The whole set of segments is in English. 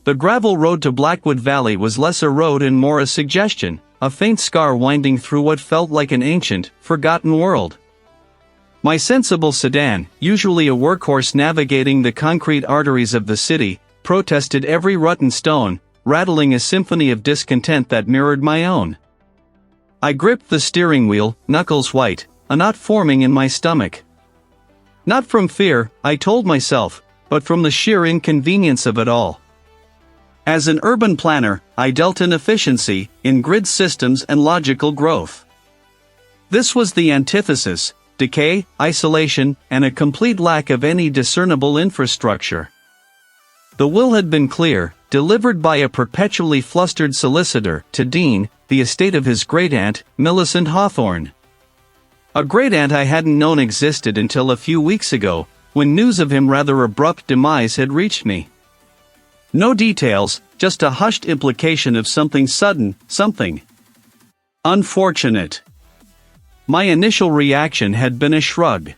The gravel road to Blackwood Valley was less a road and more a suggestion, a faint scar winding through what felt like an ancient, forgotten world. My sensible sedan, usually a workhorse navigating the concrete arteries of the city, protested every rut and stone, rattling a symphony of discontent that mirrored my own. I gripped the steering wheel, knuckles white, a knot forming in my stomach. Not from fear, I told myself, but from the sheer inconvenience of it all. As an urban planner, I dealt in efficiency, in grid systems and logical growth. This was the antithesis: decay, isolation, and a complete lack of any discernible infrastructure. The will had been clear, delivered by a perpetually flustered solicitor, to Dean, the estate of his great-aunt, Millicent Hawthorne. A great-aunt I hadn't known existed until a few weeks ago, when news of him rather abrupt demise had reached me. No details, just a hushed implication of something sudden, something unfortunate. My initial reaction had been a shrug.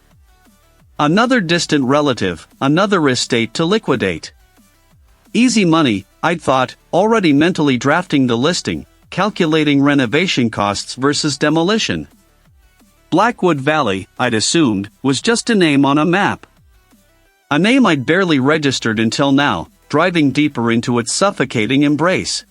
Another distant relative, another estate to liquidate. Easy money, I'd thought, already mentally drafting the listing, calculating renovation costs versus demolition. Blackwood Valley, I'd assumed, was just a name on a map. A name I'd barely registered until now, driving deeper into its suffocating embrace.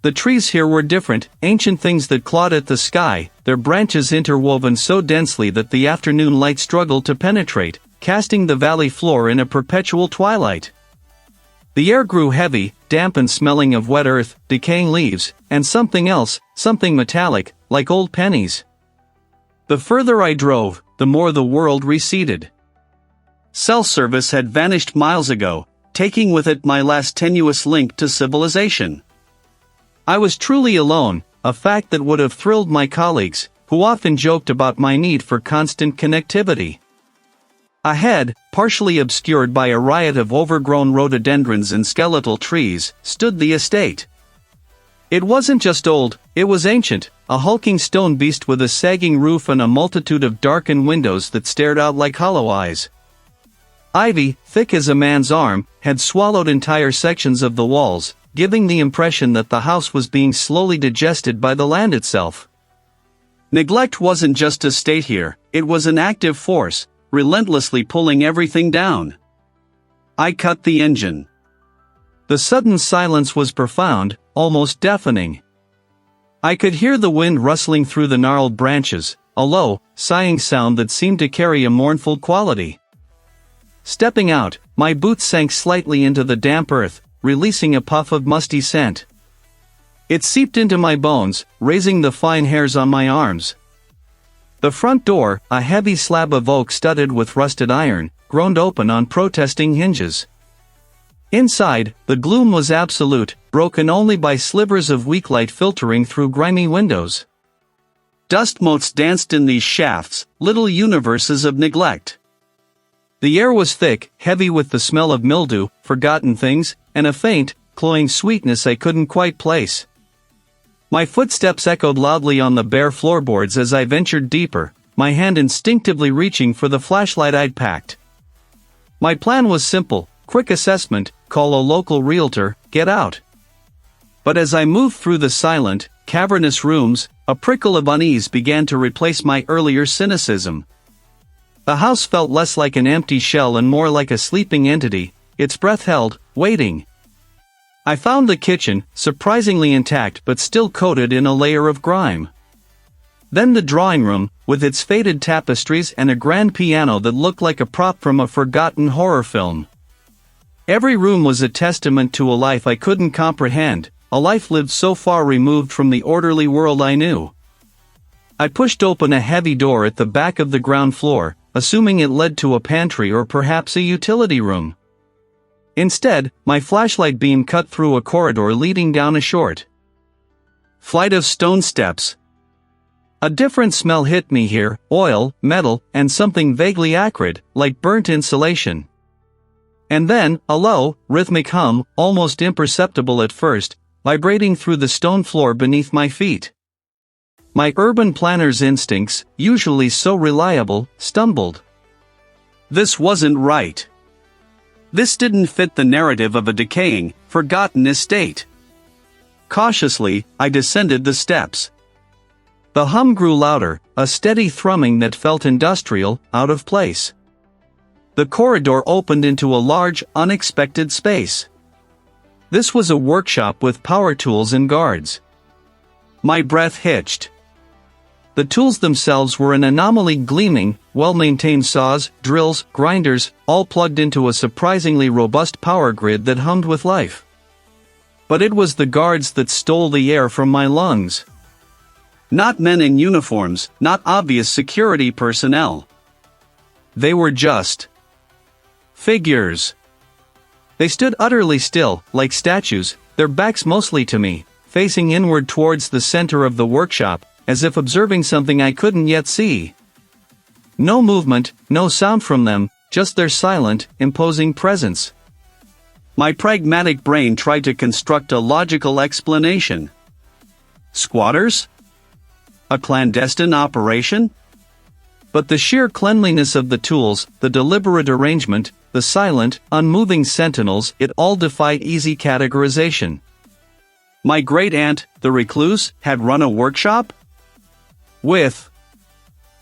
The trees here were different, ancient things that clawed at the sky, their branches interwoven so densely that the afternoon light struggled to penetrate, casting the valley floor in a perpetual twilight. The air grew heavy, damp and smelling of wet earth, decaying leaves, and something else, something metallic, like old pennies. The further I drove, the more the world receded. Cell service had vanished miles ago, taking with it my last tenuous link to civilization. I was truly alone, a fact that would have thrilled my colleagues, who often joked about my need for constant connectivity. Ahead, partially obscured by a riot of overgrown rhododendrons and skeletal trees, stood the estate. It wasn't just old, it was ancient, a hulking stone beast with a sagging roof and a multitude of darkened windows that stared out like hollow eyes. Ivy, thick as a man's arm, had swallowed entire sections of the walls, giving the impression that the house was being slowly digested by the land itself. Neglect wasn't just a state here, it was an active force, relentlessly pulling everything down. I cut the engine. The sudden silence was profound, almost deafening. I could hear the wind rustling through the gnarled branches, a low, sighing sound that seemed to carry a mournful quality. Stepping out, my boots sank slightly into the damp earth, releasing a puff of musty scent. It seeped into my bones, raising the fine hairs on my arms. The front door, a heavy slab of oak studded with rusted iron, groaned open on protesting hinges. Inside, the gloom was absolute, broken only by slivers of weak light filtering through grimy windows. Dust motes danced in these shafts, little universes of neglect. The air was thick, heavy with the smell of mildew, forgotten things, and a faint, cloying sweetness I couldn't quite place. My footsteps echoed loudly on the bare floorboards as I ventured deeper, my hand instinctively reaching for the flashlight I'd packed. My plan was simple: quick assessment, call a local realtor, get out. But as I moved through the silent, cavernous rooms, a prickle of unease began to replace my earlier cynicism. The house felt less like an empty shell and more like a sleeping entity, its breath held, waiting. I found the kitchen, surprisingly intact but still coated in a layer of grime. Then the drawing room, with its faded tapestries and a grand piano that looked like a prop from a forgotten horror film. Every room was a testament to a life I couldn't comprehend, a life lived so far removed from the orderly world I knew. I pushed open a heavy door at the back of the ground floor, assuming it led to a pantry or perhaps a utility room. Instead, my flashlight beam cut through a corridor leading down a short flight of stone steps. A different smell hit me here: oil, metal, and something vaguely acrid, like burnt insulation. And then, a low, rhythmic hum, almost imperceptible at first, vibrating through the stone floor beneath my feet. My urban planner's instincts, usually so reliable, stumbled. This wasn't right. This didn't fit the narrative of a decaying, forgotten estate. Cautiously, I descended the steps. The hum grew louder, a steady thrumming that felt industrial, out of place. The corridor opened into a large, unexpected space. This was a workshop with power tools and guards. My breath hitched. The tools themselves were an anomaly, gleaming, well-maintained saws, drills, grinders, all plugged into a surprisingly robust power grid that hummed with life. But it was the guards that stole the air from my lungs. Not men in uniforms, not obvious security personnel. They were just figures. They stood utterly still, like statues, their backs mostly to me, facing inward towards the center of the workshop, as if observing something I couldn't yet see. No movement, no sound from them, just their silent, imposing presence. My pragmatic brain tried to construct a logical explanation. Squatters? A clandestine operation? But the sheer cleanliness of the tools, the deliberate arrangement, the silent, unmoving sentinels, it all defied easy categorization. My great-aunt, the recluse, had run a workshop? With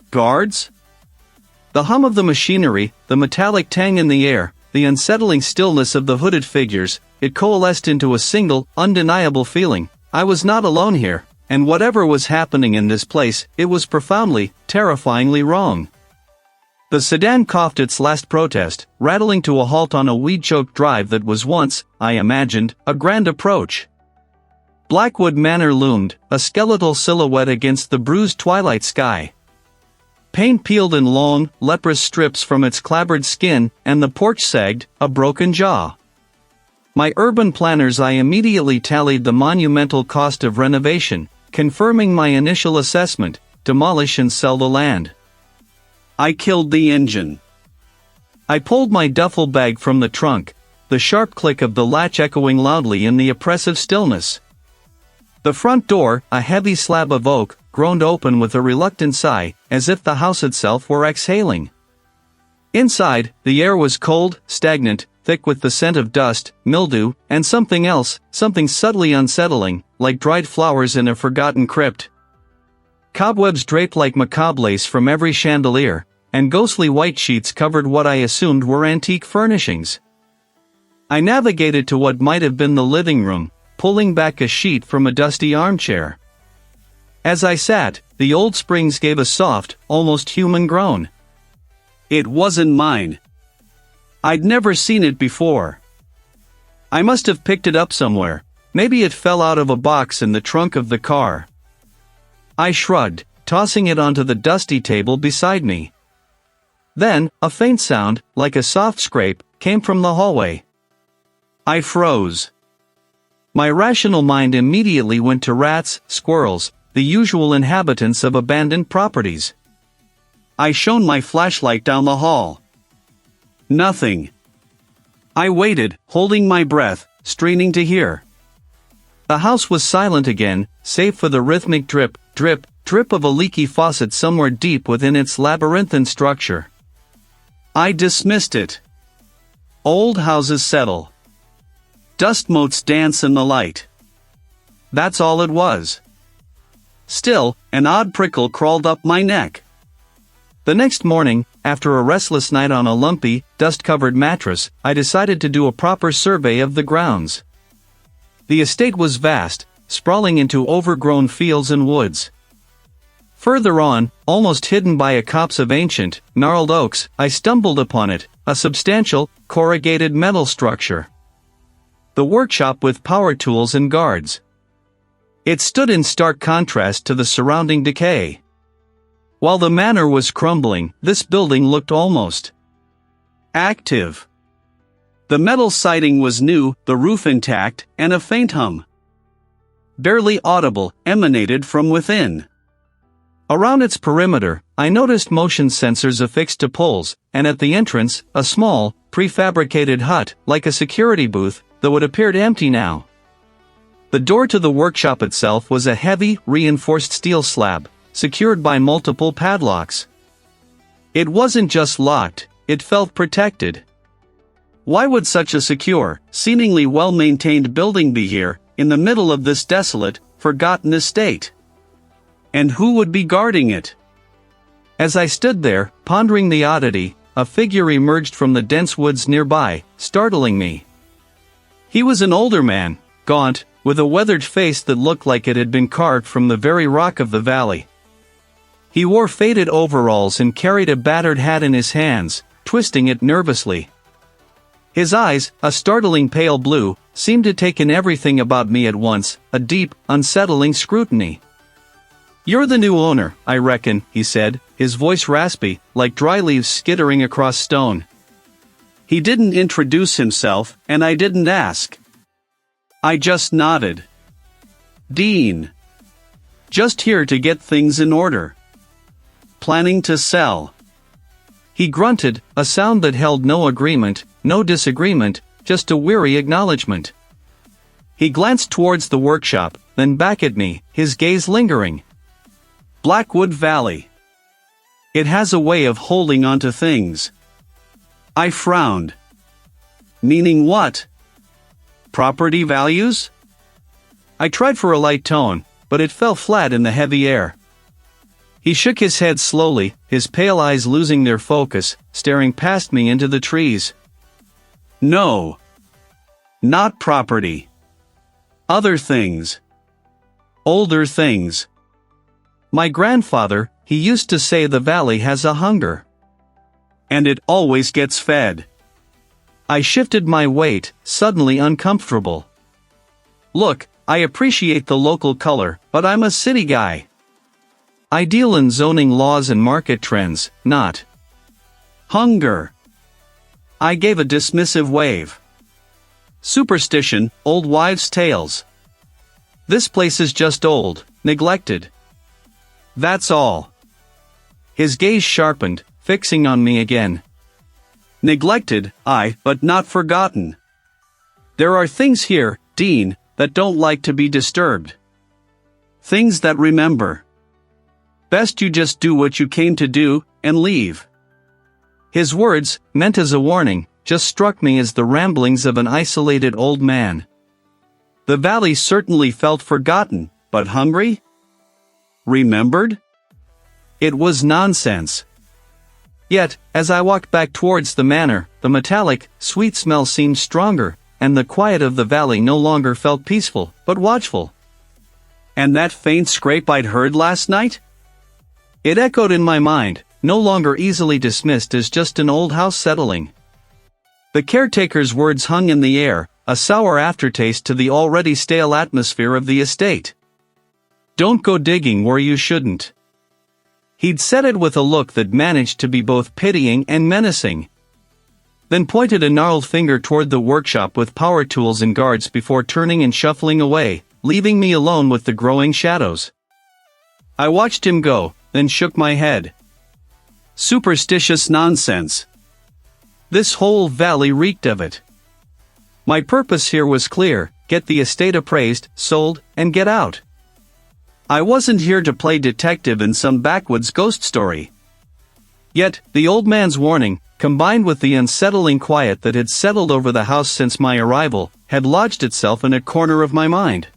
guards? The hum of the machinery, the metallic tang in the air, the unsettling stillness of the hooded figures, it coalesced into a single, undeniable feeling. I was not alone here, and whatever was happening in this place, it was profoundly, terrifyingly wrong. The sedan coughed its last protest, rattling to a halt on a weed-choked drive that was once, I imagined, a grand approach. Blackwood Manor loomed, a skeletal silhouette against the bruised twilight sky. Paint peeled in long, leprous strips from its clabbered skin, and the porch sagged, a broken jaw. My urban planner's eye immediately tallied the monumental cost of renovation, confirming my initial assessment: demolish and sell the land. I killed the engine. I pulled my duffel bag from the trunk, the sharp click of the latch echoing loudly in the oppressive stillness. The front door, a heavy slab of oak, groaned open with a reluctant sigh, as if the house itself were exhaling. Inside, the air was cold, stagnant, thick with the scent of dust, mildew, and something else, something subtly unsettling, like dried flowers in a forgotten crypt. Cobwebs draped like macabre lace from every chandelier, and ghostly white sheets covered what I assumed were antique furnishings. I navigated to what might have been the living room, pulling back a sheet from a dusty armchair. As I sat, the old springs gave a soft, almost human groan. It wasn't mine. I'd never seen it before. I must have picked it up somewhere. Maybe it fell out of a box in the trunk of the car. I shrugged, tossing it onto the dusty table beside me. Then, a faint sound, like a soft scrape, came from the hallway. I froze. My rational mind immediately went to rats, squirrels, the usual inhabitants of abandoned properties. I shone my flashlight down the hall. Nothing. I waited, holding my breath, straining to hear. The house was silent again, save for the rhythmic drip, drip, drip of a leaky faucet somewhere deep within its labyrinthine structure. I dismissed it. Old houses settle. Dust motes dance in the light. That's all it was. Still, an odd prickle crawled up my neck. The next morning, after a restless night on a lumpy, dust-covered mattress, I decided to do a proper survey of the grounds. The estate was vast, sprawling into overgrown fields and woods. Further on, almost hidden by a copse of ancient, gnarled oaks, I stumbled upon it, a substantial, corrugated metal structure. The workshop with power tools and guards. It stood in stark contrast to the surrounding decay. While the manor was crumbling, this building looked almost active. The metal siding was new, the roof intact, and a faint hum, barely audible, emanated from within. Around its perimeter, I noticed motion sensors affixed to poles, and at the entrance, a small, prefabricated hut, like a security booth, though it appeared empty now. The door to the workshop itself was a heavy, reinforced steel slab, secured by multiple padlocks. It wasn't just locked, it felt protected. Why would such a secure, seemingly well-maintained building be here, in the middle of this desolate, forgotten estate? And who would be guarding it? As I stood there, pondering the oddity, a figure emerged from the dense woods nearby, startling me. He was an older man, gaunt, with a weathered face that looked like it had been carved from the very rock of the valley. He wore faded overalls and carried a battered hat in his hands, twisting it nervously. His eyes, a startling pale blue, seemed to take in everything about me at once, a deep, unsettling scrutiny. "You're the new owner, I reckon," he said, his voice raspy, like dry leaves skittering across stone. He didn't introduce himself, and I didn't ask. I just nodded. "Dean. Just here to get things in order. Planning to sell." He grunted, a sound that held no agreement, no disagreement, just a weary acknowledgement. He glanced towards the workshop, then back at me, his gaze lingering. "Blackwood Valley. It has a way of holding onto things." I frowned. "Meaning what? Property values?" I tried for a light tone, but it fell flat in the heavy air. He shook his head slowly, his pale eyes losing their focus, staring past me into the trees. "No. Not property. Other things. Older things. My grandfather, he used to say the valley has a hunger. And it always gets fed." I shifted my weight, suddenly uncomfortable. "Look, I appreciate the local color, but I'm a city guy. I deal in zoning laws and market trends, not hunger." I gave a dismissive wave. "Superstition, old wives' tales. This place is just old, neglected. That's all." His gaze sharpened, fixing on me again. "Neglected, aye, but not forgotten. There are things here, Dean, that don't like to be disturbed. Things that remember. Best you just do what you came to do, and leave." His words, meant as a warning, just struck me as the ramblings of an isolated old man. The valley certainly felt forgotten, but hungry? Remembered? It was nonsense. Yet, as I walked back towards the manor, the metallic, sweet smell seemed stronger, and the quiet of the valley no longer felt peaceful, but watchful. And that faint scrape I'd heard last night? It echoed in my mind, no longer easily dismissed as just an old house settling. The caretaker's words hung in the air, a sour aftertaste to the already stale atmosphere of the estate. "Don't go digging where you shouldn't." He'd said it with a look that managed to be both pitying and menacing. Then pointed a gnarled finger toward the workshop with power tools and guards before turning and shuffling away, leaving me alone with the growing shadows. I watched him go, then shook my head. Superstitious nonsense. This whole valley reeked of it. My purpose here was clear: get the estate appraised, sold, and get out. I wasn't here to play detective in some backwoods ghost story. Yet, the old man's warning, combined with the unsettling quiet that had settled over the house since my arrival, had lodged itself in a corner of my mind.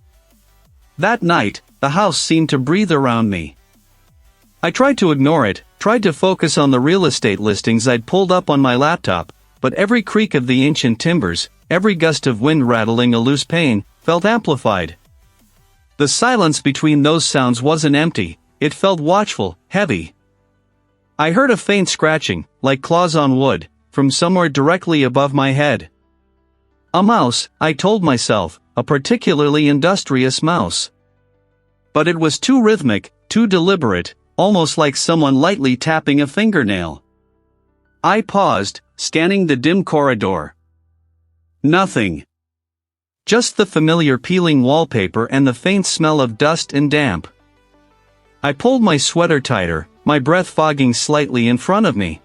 That night, the house seemed to breathe around me. I tried to ignore it, tried to focus on the real estate listings I'd pulled up on my laptop, but every creak of the ancient timbers, every gust of wind rattling a loose pane, felt amplified. The silence between those sounds wasn't empty, it felt watchful, heavy. I heard a faint scratching, like claws on wood, from somewhere directly above my head. A mouse, I told myself, a particularly industrious mouse. But it was too rhythmic, too deliberate, almost like someone lightly tapping a fingernail. I paused, scanning the dim corridor. Nothing. Just the familiar peeling wallpaper and the faint smell of dust and damp. I pulled my sweater tighter, my breath fogging slightly in front of me.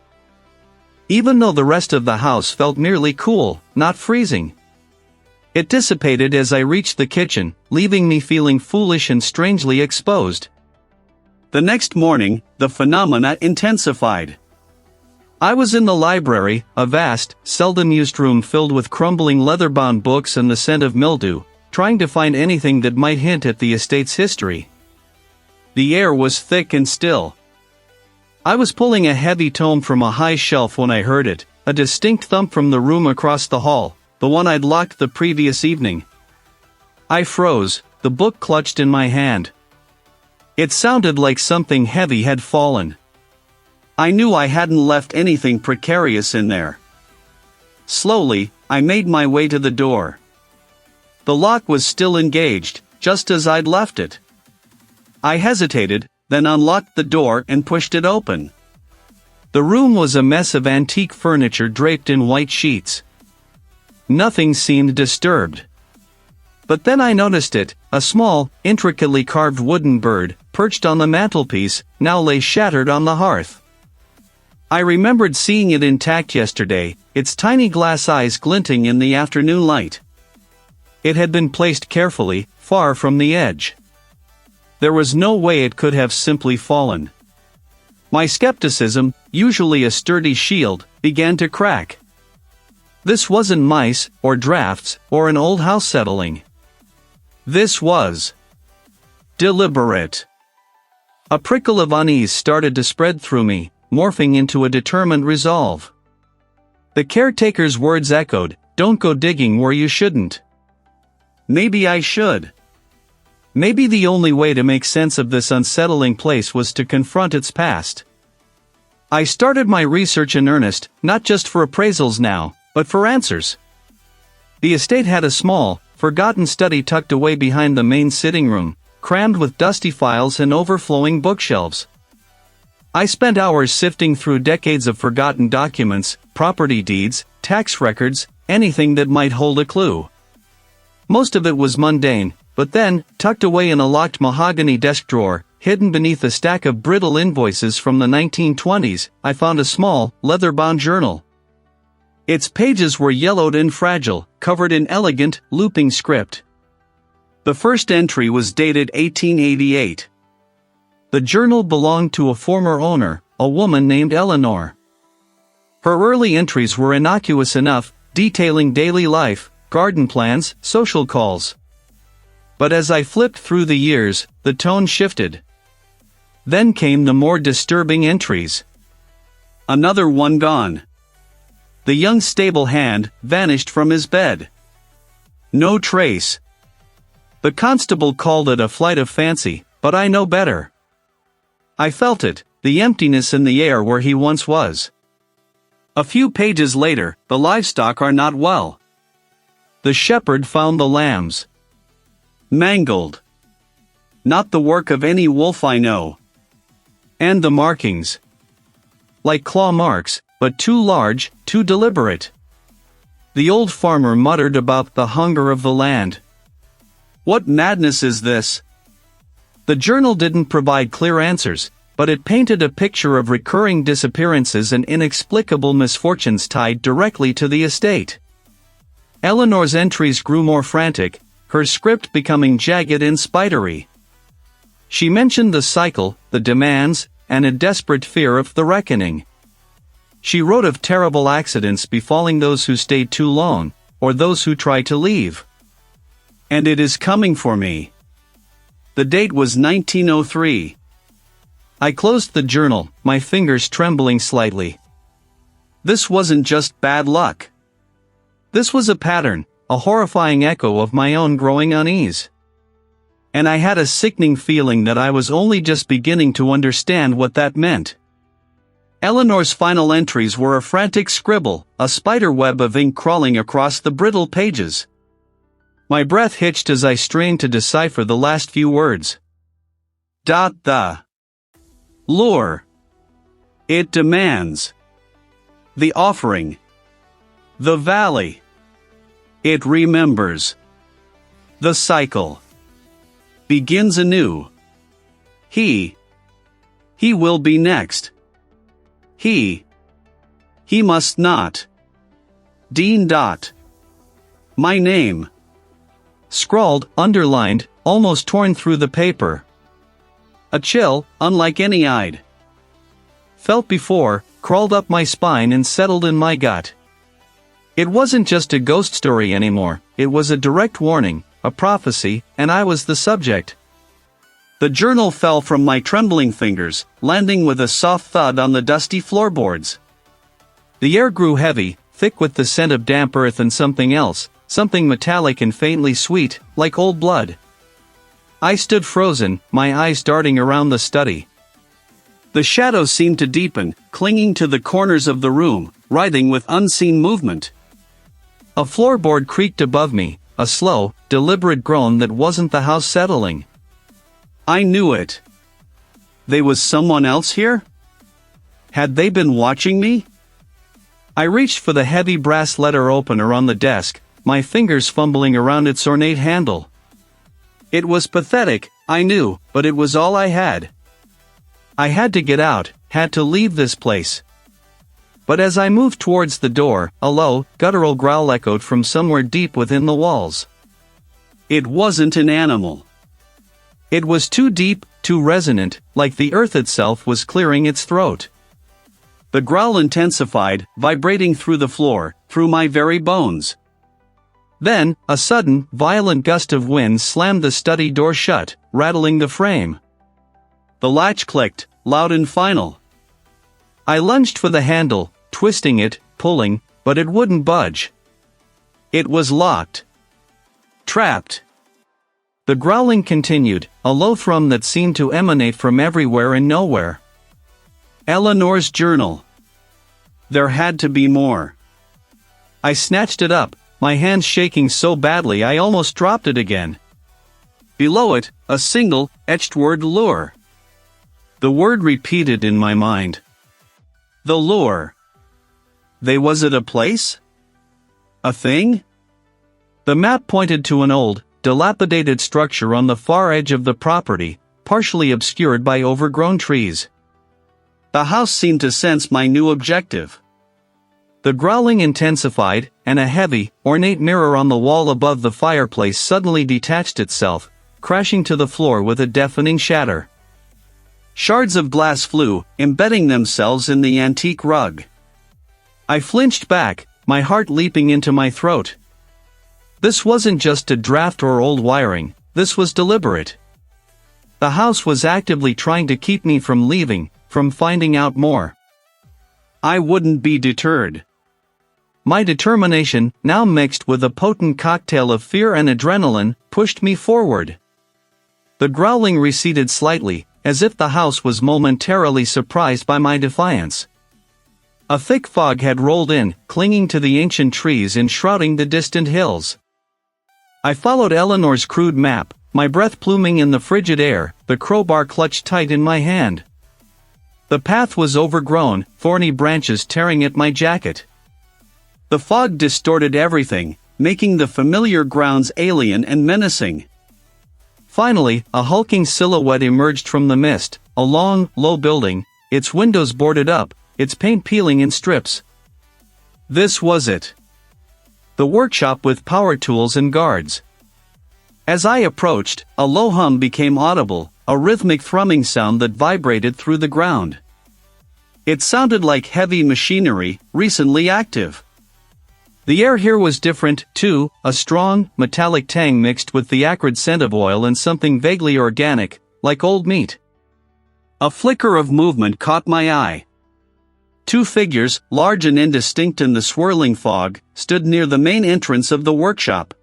Even though the rest of the house felt merely cool, not freezing. It dissipated as I reached the kitchen, leaving me feeling foolish and strangely exposed. The next morning, the phenomena intensified. I was in the library, a vast, seldom-used room filled with crumbling leather-bound books and the scent of mildew, trying to find anything that might hint at the estate's history. The air was thick and still. I was pulling a heavy tome from a high shelf when I heard it, a distinct thump from the room across the hall, the one I'd locked the previous evening. I froze, the book clutched in my hand. It sounded like something heavy had fallen. I knew I hadn't left anything precarious in there. Slowly, I made my way to the door. The lock was still engaged, just as I'd left it. I hesitated, then unlocked the door and pushed it open. The room was a mess of antique furniture draped in white sheets. Nothing seemed disturbed. But then I noticed it, a small, intricately carved wooden bird, perched on the mantelpiece, now lay shattered on the hearth. I remembered seeing it intact yesterday, its tiny glass eyes glinting in the afternoon light. It had been placed carefully, far from the edge. There was no way it could have simply fallen. My skepticism, usually a sturdy shield, began to crack. This wasn't mice, or drafts, or an old house settling. This was deliberate. A prickle of unease started to spread through me, morphing into a determined resolve. The caretaker's words echoed, "Don't go digging where you shouldn't." Maybe I should. Maybe the only way to make sense of this unsettling place was to confront its past. I started my research in earnest, not just for appraisals now, but for answers. The estate had a small, forgotten study tucked away behind the main sitting room, crammed with dusty files and overflowing bookshelves. I spent hours sifting through decades of forgotten documents, property deeds, tax records, anything that might hold a clue. Most of it was mundane, but then, tucked away in a locked mahogany desk drawer, hidden beneath a stack of brittle invoices from the 1920s, I found a small, leather-bound journal. Its pages were yellowed and fragile, covered in elegant, looping script. The first entry was dated 1888. The journal belonged to a former owner, a woman named Eleanor. Her early entries were innocuous enough, detailing daily life, garden plans, social calls. But as I flipped through the years, the tone shifted. Then came the more disturbing entries. Another one gone. The young stable hand vanished from his bed. No trace. The constable called it a flight of fancy, but I know better. I felt it, the emptiness in the air where he once was. A few pages later, the livestock are not well. The shepherd found the lambs mangled. Not the work of any wolf I know. And the markings. Like claw marks, but too large, too deliberate. The old farmer muttered about the hunger of the land. What madness is this? The journal didn't provide clear answers, but it painted a picture of recurring disappearances and inexplicable misfortunes tied directly to the estate. Eleanor's entries grew more frantic, her script becoming jagged and spidery. She mentioned the cycle, the demands, and a desperate fear of the reckoning. She wrote of terrible accidents befalling those who stayed too long, or those who tried to leave. And it is coming for me. The date was 1903. I closed the journal, my fingers trembling slightly. This wasn't just bad luck. This was a pattern, a horrifying echo of my own growing unease. And I had a sickening feeling that I was only just beginning to understand what that meant. Eleanor's final entries were a frantic scribble, a spider web of ink crawling across the brittle pages. My breath hitched as I strained to decipher the last few words. The lure. It demands. The offering. The valley. It remembers. The cycle. Begins anew. He will be next. He must not. Dean. My name. Scrawled, underlined, almost torn through the paper. A chill, unlike any I'd felt before, crawled up my spine and settled in my gut. It wasn't just a ghost story anymore, it was a direct warning, a prophecy, and I was the subject. The journal fell from my trembling fingers, landing with a soft thud on the dusty floorboards. The air grew heavy, thick with the scent of damp earth and something else, something metallic and faintly sweet, like old blood. I stood frozen, my eyes darting around the study. The shadows seemed to deepen, clinging to the corners of the room, writhing with unseen movement. A floorboard creaked above me, a slow, deliberate groan that wasn't the house settling. I knew it. There was someone else here? Had they been watching me? I reached for the heavy brass letter opener on the desk, my fingers fumbling around its ornate handle. It was pathetic, I knew, but it was all I had. I had to get out, had to leave this place. But as I moved towards the door, a low, guttural growl echoed from somewhere deep within the walls. It wasn't an animal. It was too deep, too resonant, like the earth itself was clearing its throat. The growl intensified, vibrating through the floor, through my very bones. Then, a sudden, violent gust of wind slammed the study door shut, rattling the frame. The latch clicked, loud and final. I lunged for the handle, twisting it, pulling, but it wouldn't budge. It was locked. Trapped. The growling continued, a low thrum that seemed to emanate from everywhere and nowhere. Eleanor's journal. There had to be more. I snatched it up, my hands shaking so badly I almost dropped it again. Below it, a single, etched word: lure. The word repeated in my mind. The lure. Was it a place? A thing? The map pointed to an old, dilapidated structure on the far edge of the property, partially obscured by overgrown trees. The house seemed to sense my new objective. The growling intensified, and a heavy, ornate mirror on the wall above the fireplace suddenly detached itself, crashing to the floor with a deafening shatter. Shards of glass flew, embedding themselves in the antique rug. I flinched back, my heart leaping into my throat. This wasn't just a draft or old wiring, this was deliberate. The house was actively trying to keep me from leaving, from finding out more. I wouldn't be deterred. My determination, now mixed with a potent cocktail of fear and adrenaline, pushed me forward. The growling receded slightly, as if the house was momentarily surprised by my defiance. A thick fog had rolled in, clinging to the ancient trees and shrouding the distant hills. I followed Eleanor's crude map, my breath pluming in the frigid air, the crowbar clutched tight in my hand. The path was overgrown, thorny branches tearing at my jacket. The fog distorted everything, making the familiar grounds alien and menacing. Finally, a hulking silhouette emerged from the mist, a long, low building, its windows boarded up, its paint peeling in strips. This was it. The workshop with power tools and guards. As I approached, a low hum became audible, a rhythmic thrumming sound that vibrated through the ground. It sounded like heavy machinery, recently active. The air here was different, too, a strong, metallic tang mixed with the acrid scent of oil and something vaguely organic, like old meat. A flicker of movement caught my eye. Two figures, large and indistinct in the swirling fog, stood near the main entrance of the workshop.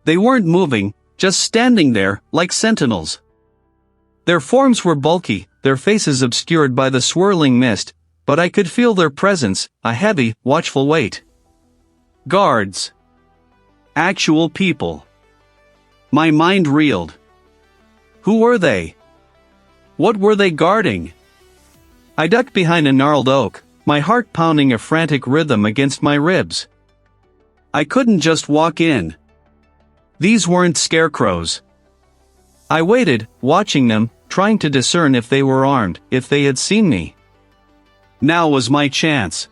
They weren't moving, just standing there, like sentinels. Their forms were bulky, their faces obscured by the swirling mist, but I could feel their presence, a heavy, watchful weight. Guards. Actual people. My mind reeled. Who were they? What were they guarding? I ducked behind a gnarled oak, my heart pounding a frantic rhythm against my ribs. I couldn't just walk in. These weren't scarecrows. I waited, watching them, trying to discern if they were armed, if they had seen me. Now was my chance.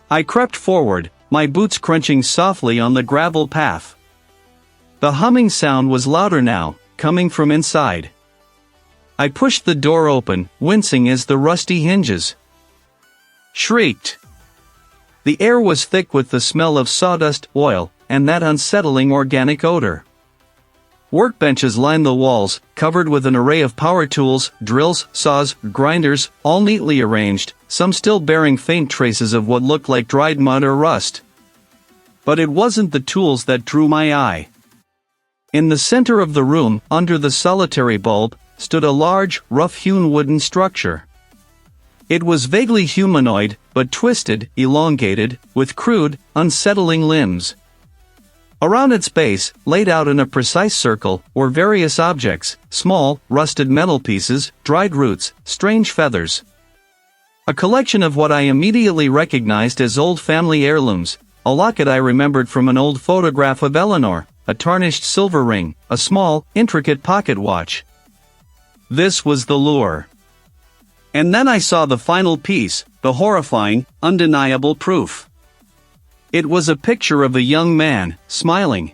I crept forward, my boots crunching softly on the gravel path. The humming sound was louder now, coming from inside. I pushed the door open, wincing as the rusty hinges. shrieked. The air was thick with the smell of sawdust, oil, and that unsettling organic odor. Workbenches lined the walls, covered with an array of power tools, drills, saws, grinders, all neatly arranged, some still bearing faint traces of what looked like dried mud or rust. But it wasn't the tools that drew my eye. In the center of the room, under the solitary bulb, stood a large, rough-hewn wooden structure. It was vaguely humanoid, but twisted, elongated, with crude, unsettling limbs. Around its base, laid out in a precise circle, were various objects, small, rusted metal pieces, dried roots, strange feathers. A collection of what I immediately recognized as old family heirlooms, a locket I remembered from an old photograph of Eleanor, a tarnished silver ring, a small, intricate pocket watch. This was the lure. And then I saw the final piece, the horrifying, undeniable proof. It was a picture of a young man, smiling.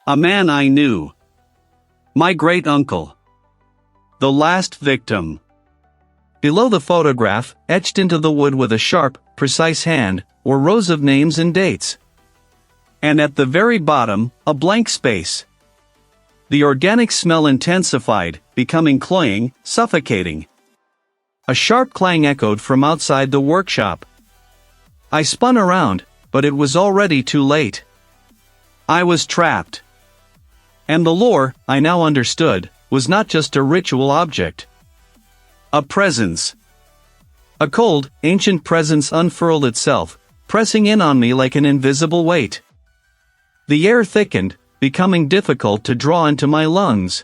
A man I knew. My great-uncle. The last victim. Below the photograph, etched into the wood with a sharp, precise hand, were rows of names and dates. And at the very bottom, a blank space. The organic smell intensified, becoming cloying, suffocating. A sharp clang echoed from outside the workshop. I spun around, but it was already too late. I was trapped. And the lure, I now understood, was not just a ritual object. A presence. A cold, ancient presence unfurled itself, pressing in on me like an invisible weight. The air thickened, becoming difficult to draw into my lungs.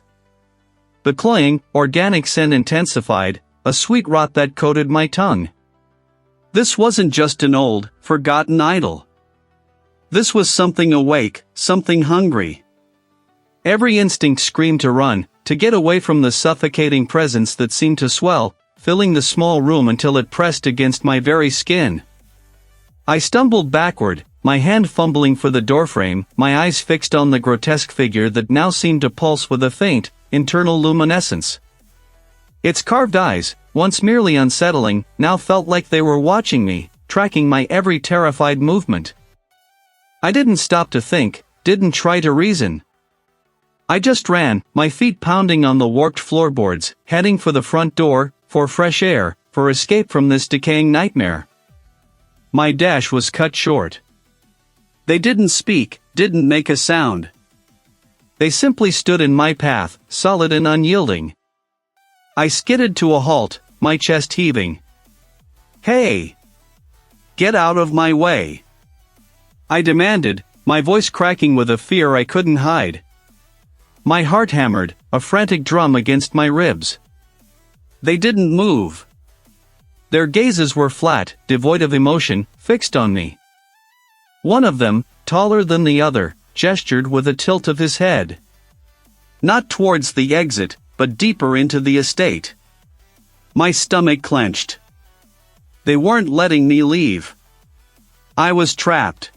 The cloying, organic scent intensified, a sweet rot that coated my tongue. This wasn't just an old, forgotten idol. This was something awake, something hungry. Every instinct screamed to run, to get away from the suffocating presence that seemed to swell, filling the small room until it pressed against my very skin. I stumbled backward, my hand fumbling for the doorframe, my eyes fixed on the grotesque figure that now seemed to pulse with a faint, internal luminescence. Its carved eyes, once merely unsettling, now felt like they were watching me, tracking my every terrified movement. I didn't stop to think, didn't try to reason. I just ran, my feet pounding on the warped floorboards, heading for the front door, for fresh air, for escape from this decaying nightmare. My dash was cut short. They didn't speak, didn't make a sound. They simply stood in my path, solid and unyielding. I skidded to a halt, my chest heaving. "Hey! Get out of my way!" I demanded, my voice cracking with a fear I couldn't hide. My heart hammered, a frantic drum against my ribs. They didn't move. Their gazes were flat, devoid of emotion, fixed on me. One of them, taller than the other, gestured with a tilt of his head. Not towards the exit, but deeper into the estate. My stomach clenched. They weren't letting me leave. I was trapped.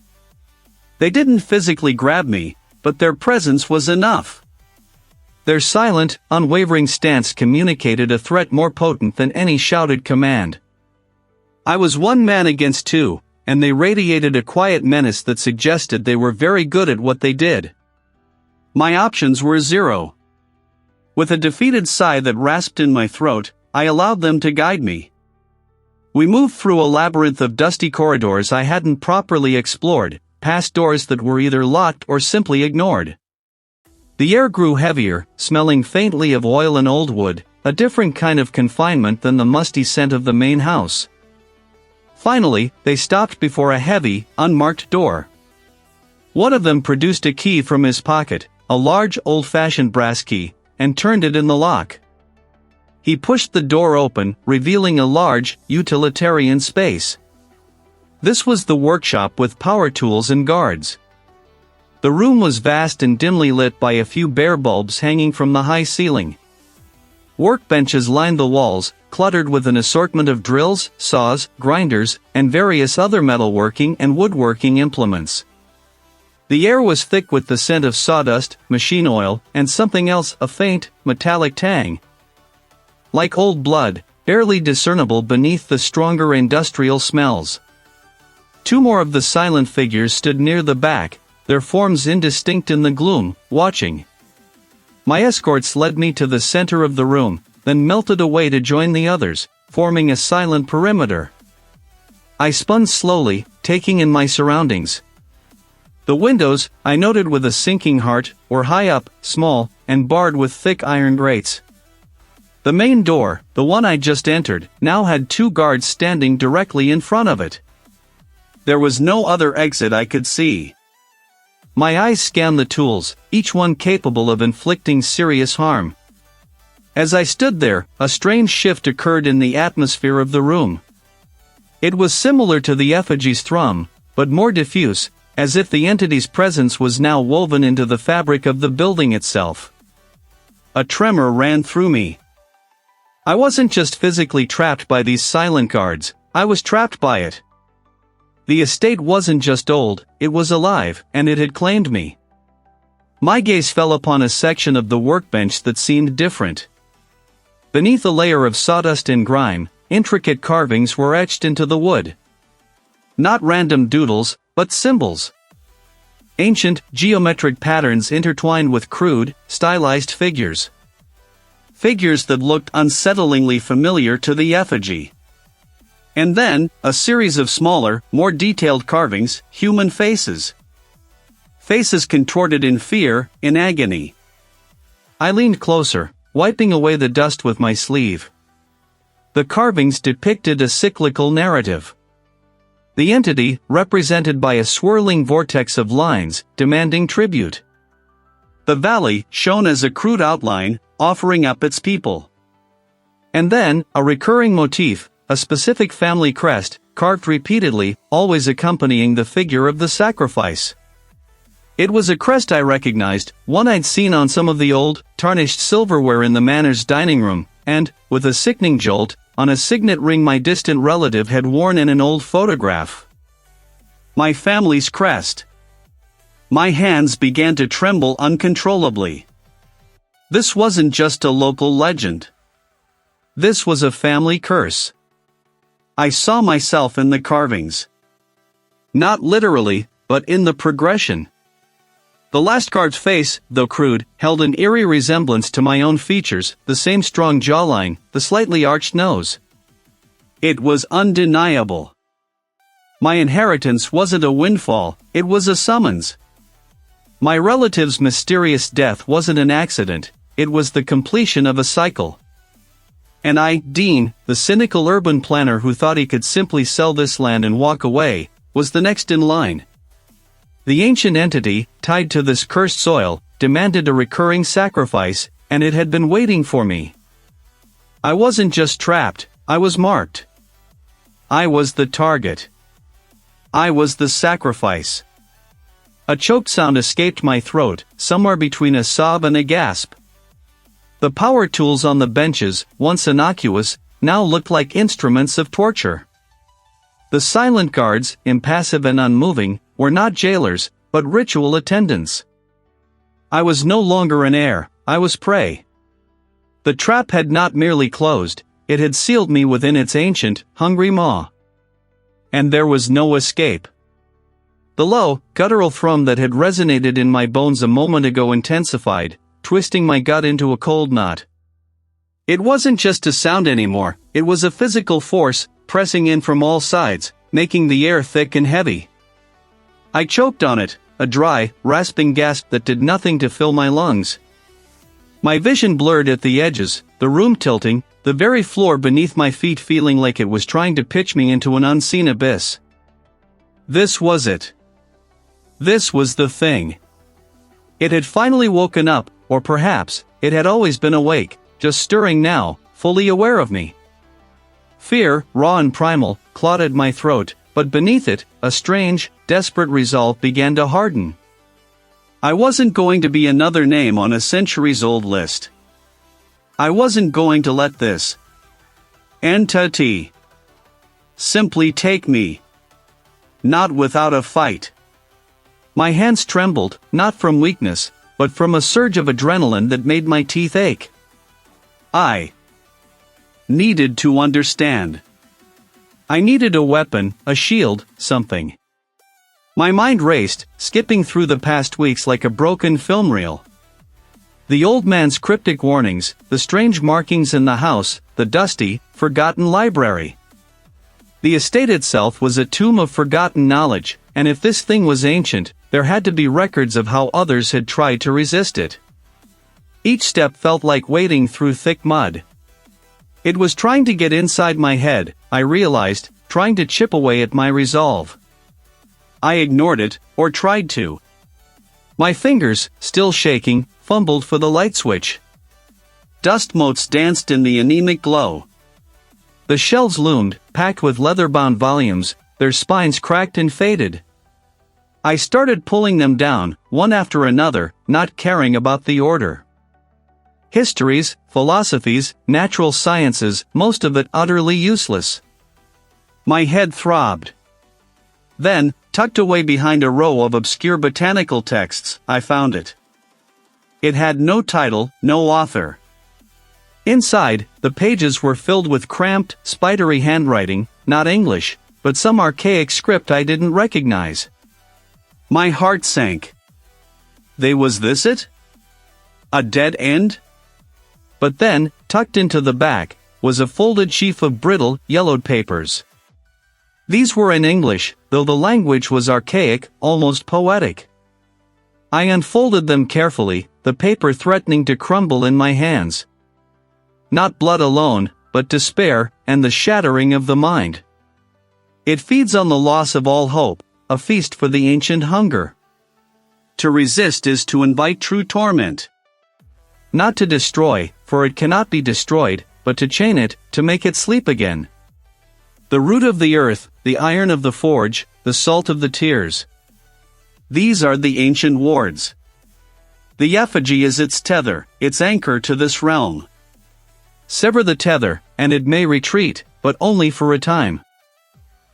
They didn't physically grab me, but their presence was enough. Their silent, unwavering stance communicated a threat more potent than any shouted command. I was one man against two, and they radiated a quiet menace that suggested they were very good at what they did. My options were zero. With a defeated sigh that rasped in my throat, I allowed them to guide me. We moved through a labyrinth of dusty corridors I hadn't properly explored, past doors that were either locked or simply ignored. The air grew heavier, smelling faintly of oil and old wood, a different kind of confinement than the musty scent of the main house. Finally, they stopped before a heavy, unmarked door. One of them produced a key from his pocket, a large old-fashioned brass key, and turned it in the lock. He pushed the door open, revealing a large, utilitarian space. This was the workshop with power tools and guards. The room was vast and dimly lit by a few bare bulbs hanging from the high ceiling. Workbenches lined the walls, cluttered with an assortment of drills, saws, grinders, and various other metalworking and woodworking implements. The air was thick with the scent of sawdust, machine oil, and something else, a faint, metallic tang. Like old blood, barely discernible beneath the stronger industrial smells. Two more of the silent figures stood near the back, their forms indistinct in the gloom, watching. My escorts led me to the center of the room, then melted away to join the others, forming a silent perimeter. I spun slowly, taking in my surroundings. The windows, I noted with a sinking heart, were high up, small, and barred with thick iron grates. The main door, the one I just entered, now had two guards standing directly in front of it. There was no other exit I could see. My eyes scanned the tools, each one capable of inflicting serious harm. As I stood there, a strange shift occurred in the atmosphere of the room. It was similar to the effigy's thrum, but more diffuse, as if the entity's presence was now woven into the fabric of the building itself. A tremor ran through me. I wasn't just physically trapped by these silent guards, I was trapped by it. The estate wasn't just old, it was alive, and it had claimed me. My gaze fell upon a section of the workbench that seemed different. Beneath a layer of sawdust and grime, intricate carvings were etched into the wood. Not random doodles, but symbols. Ancient, geometric patterns intertwined with crude, stylized figures. Figures that looked unsettlingly familiar to the effigy. And then, a series of smaller, more detailed carvings, human faces. Faces contorted in fear, in agony. I leaned closer, wiping away the dust with my sleeve. The carvings depicted a cyclical narrative. The entity, represented by a swirling vortex of lines, demanding tribute. The valley, shown as a crude outline, offering up its people. And then, a recurring motif, a specific family crest, carved repeatedly, always accompanying the figure of the sacrifice. It was a crest I recognized, one I'd seen on some of the old, tarnished silverware in the manor's dining room, and, with a sickening jolt, on a signet ring my distant relative had worn in an old photograph. My family's crest. My hands began to tremble uncontrollably. This wasn't just a local legend. This was a family curse. I saw myself in the carvings. Not literally, but in the progression. The last carved face, though crude, held an eerie resemblance to my own features, the same strong jawline, the slightly arched nose. It was undeniable. My inheritance wasn't a windfall, it was a summons. My relative's mysterious death wasn't an accident, it was the completion of a cycle. And I, Dean, the cynical urban planner who thought he could simply sell this land and walk away, was the next in line. The ancient entity, tied to this cursed soil, demanded a recurring sacrifice, and it had been waiting for me. I wasn't just trapped, I was marked. I was the target. I was the sacrifice. A choked sound escaped my throat, somewhere between a sob and a gasp. The power tools on the benches, once innocuous, now looked like instruments of torture. The silent guards, impassive and unmoving, were not jailers, but ritual attendants. I was no longer an heir, I was prey. The trap had not merely closed, it had sealed me within its ancient, hungry maw. And there was no escape. The low, guttural thrum that had resonated in my bones a moment ago intensified, twisting my gut into a cold knot. It wasn't just a sound anymore, it was a physical force, pressing in from all sides, making the air thick and heavy. I choked on it, a dry, rasping gasp that did nothing to fill my lungs. My vision blurred at the edges, the room tilting, the very floor beneath my feet feeling like it was trying to pitch me into an unseen abyss. This was it. This was the thing. It had finally woken up, or perhaps, it had always been awake, just stirring now, fully aware of me. Fear, raw and primal, clotted my throat, but beneath it, a strange, desperate resolve began to harden. I wasn't going to be another name on a centuries-old list. I wasn't going to let this entity simply take me. Not without a fight. My hands trembled, not from weakness, but from a surge of adrenaline that made my teeth ache. I needed to understand. I needed a weapon, a shield, something. My mind raced, skipping through the past weeks like a broken film reel. The old man's cryptic warnings, the strange markings in the house, the dusty, forgotten library. The estate itself was a tomb of forgotten knowledge, and if this thing was ancient, there had to be records of how others had tried to resist it. Each step felt like wading through thick mud. It was trying to get inside my head, I realized, trying to chip away at my resolve. I ignored it, or tried to. My fingers, still shaking, fumbled for the light switch. Dust motes danced in the anemic glow. The shelves loomed, packed with leather-bound volumes, their spines cracked and faded. I started pulling them down, one after another, not caring about the order. Histories, philosophies, natural sciences, most of it utterly useless. My head throbbed. Then, tucked away behind a row of obscure botanical texts, I found it. It had no title, no author. Inside, the pages were filled with cramped, spidery handwriting, not English, but some archaic script I didn't recognize. My heart sank. Was this it? A dead end? But then, tucked into the back, was a folded sheaf of brittle, yellowed papers. These were in English, though the language was archaic, almost poetic. I unfolded them carefully, the paper threatening to crumble in my hands. Not blood alone, but despair, and the shattering of the mind. It feeds on the loss of all hope, a feast for the ancient hunger. To resist is to invite true torment. Not to destroy, for it cannot be destroyed, but to chain it, to make it sleep again. The root of the earth, the iron of the forge, the salt of the tears. These are the ancient wards. The effigy is its tether, its anchor to this realm. Sever the tether, and it may retreat, but only for a time.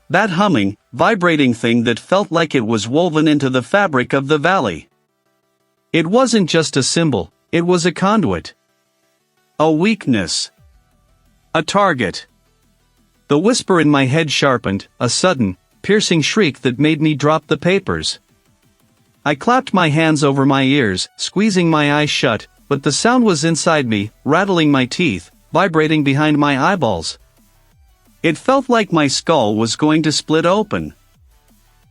That humming, vibrating thing that felt like it was woven into the fabric of the valley. It wasn't just a symbol, it was a conduit. A weakness. A target. The whisper in my head sharpened, a sudden, piercing shriek that made me drop the papers. I clapped my hands over my ears, squeezing my eyes shut, but the sound was inside me, rattling my teeth, vibrating behind my eyeballs. It felt like my skull was going to split open.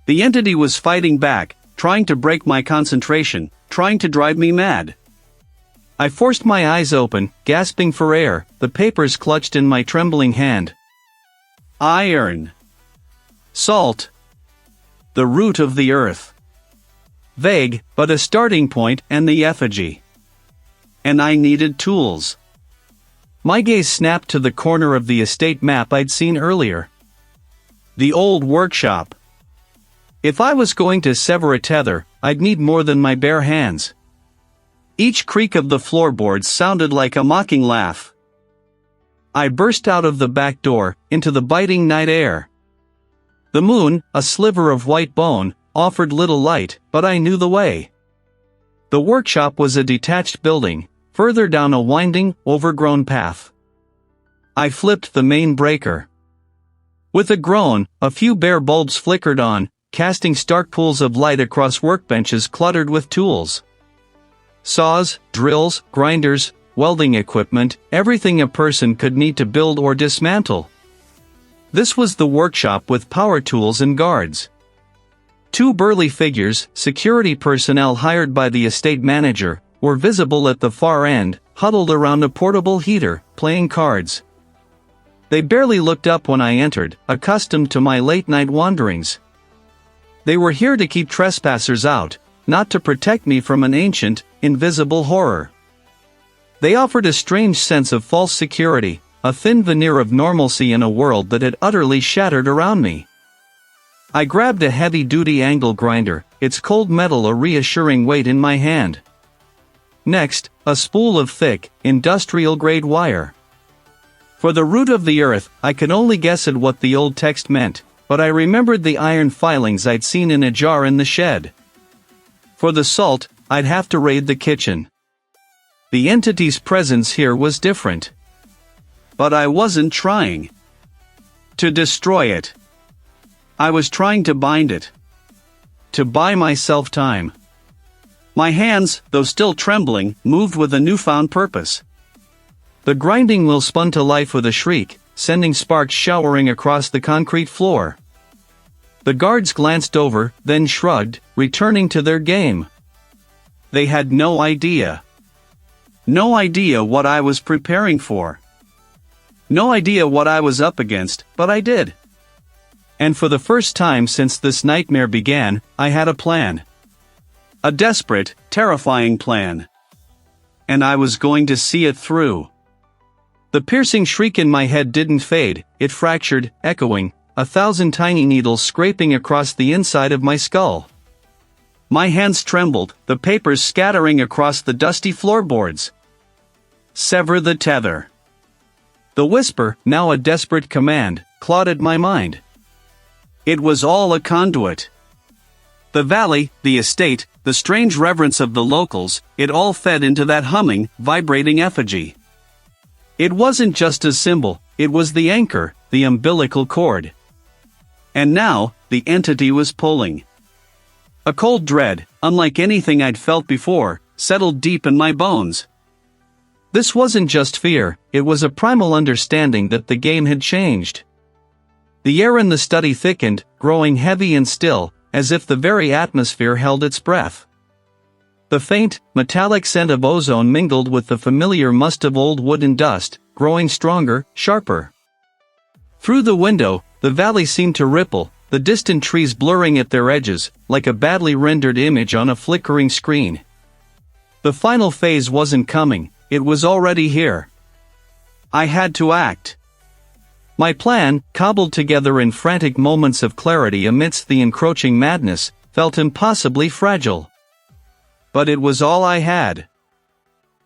The entity was fighting back, trying to break my concentration, trying to drive me mad. I forced my eyes open, gasping for air, the papers clutched in my trembling hand. Iron. Salt. The root of the earth. Vague, but a starting point, and the effigy. And I needed tools. My gaze snapped to the corner of the estate map I'd seen earlier. The old workshop. If I was going to sever a tether, I'd need more than my bare hands. Each creak of the floorboards sounded like a mocking laugh. I burst out of the back door, into the biting night air. The moon, a sliver of white bone, offered little light, but I knew the way. The workshop was a detached building, further down a winding, overgrown path. I flipped the main breaker. With a groan, a few bare bulbs flickered on, casting stark pools of light across workbenches cluttered with tools. Saws, drills, grinders, welding equipment, everything a person could need to build or dismantle. This was the workshop with power tools and guards. Two burly figures, security personnel hired by the estate manager, were visible at the far end, huddled around a portable heater, playing cards. They barely looked up when I entered, accustomed to my late-night wanderings. They were here to keep trespassers out, not to protect me from an ancient, invisible horror. They offered a strange sense of false security, a thin veneer of normalcy in a world that had utterly shattered around me. I grabbed a heavy-duty angle grinder, its cold metal a reassuring weight in my hand. Next, a spool of thick, industrial-grade wire. For the root of the earth, I could only guess at what the old text meant, but I remembered the iron filings I'd seen in a jar in the shed. For the salt, I'd have to raid the kitchen. The entity's presence here was different. but I wasn't trying to destroy it. I was trying to bind it. To buy myself time. My hands, though still trembling, moved with a newfound purpose. The grinding wheel spun to life with a shriek, sending sparks showering across the concrete floor. The guards glanced over, then shrugged, returning to their game. They had no idea. No idea what I was preparing for. No idea what I was up against, but I did. And for the first time since this nightmare began, I had a plan. A desperate, terrifying plan. And I was going to see it through. The piercing shriek in my head didn't fade, it fractured, echoing, 1,000 tiny needles scraping across the inside of my skull. My hands trembled, the papers scattering across the dusty floorboards. Sever the tether. The whisper, now a desperate command, clawed at my mind. It was all a conduit. The valley, the estate, the strange reverence of the locals, it all fed into that humming, vibrating effigy. It wasn't just a symbol, it was the anchor, the umbilical cord. And now, the entity was pulling. A cold dread, unlike anything I'd felt before, settled deep in my bones. This wasn't just fear, it was a primal understanding that the game had changed. The air in the study thickened, growing heavy and still, as if the very atmosphere held its breath. The faint, metallic scent of ozone mingled with the familiar must of old wood and dust, growing stronger, sharper. Through the window, the valley seemed to ripple, the distant trees blurring at their edges, like a badly rendered image on a flickering screen. The final phase wasn't coming, it was already here. I had to act. My plan, cobbled together in frantic moments of clarity amidst the encroaching madness, felt impossibly fragile. But it was all I had.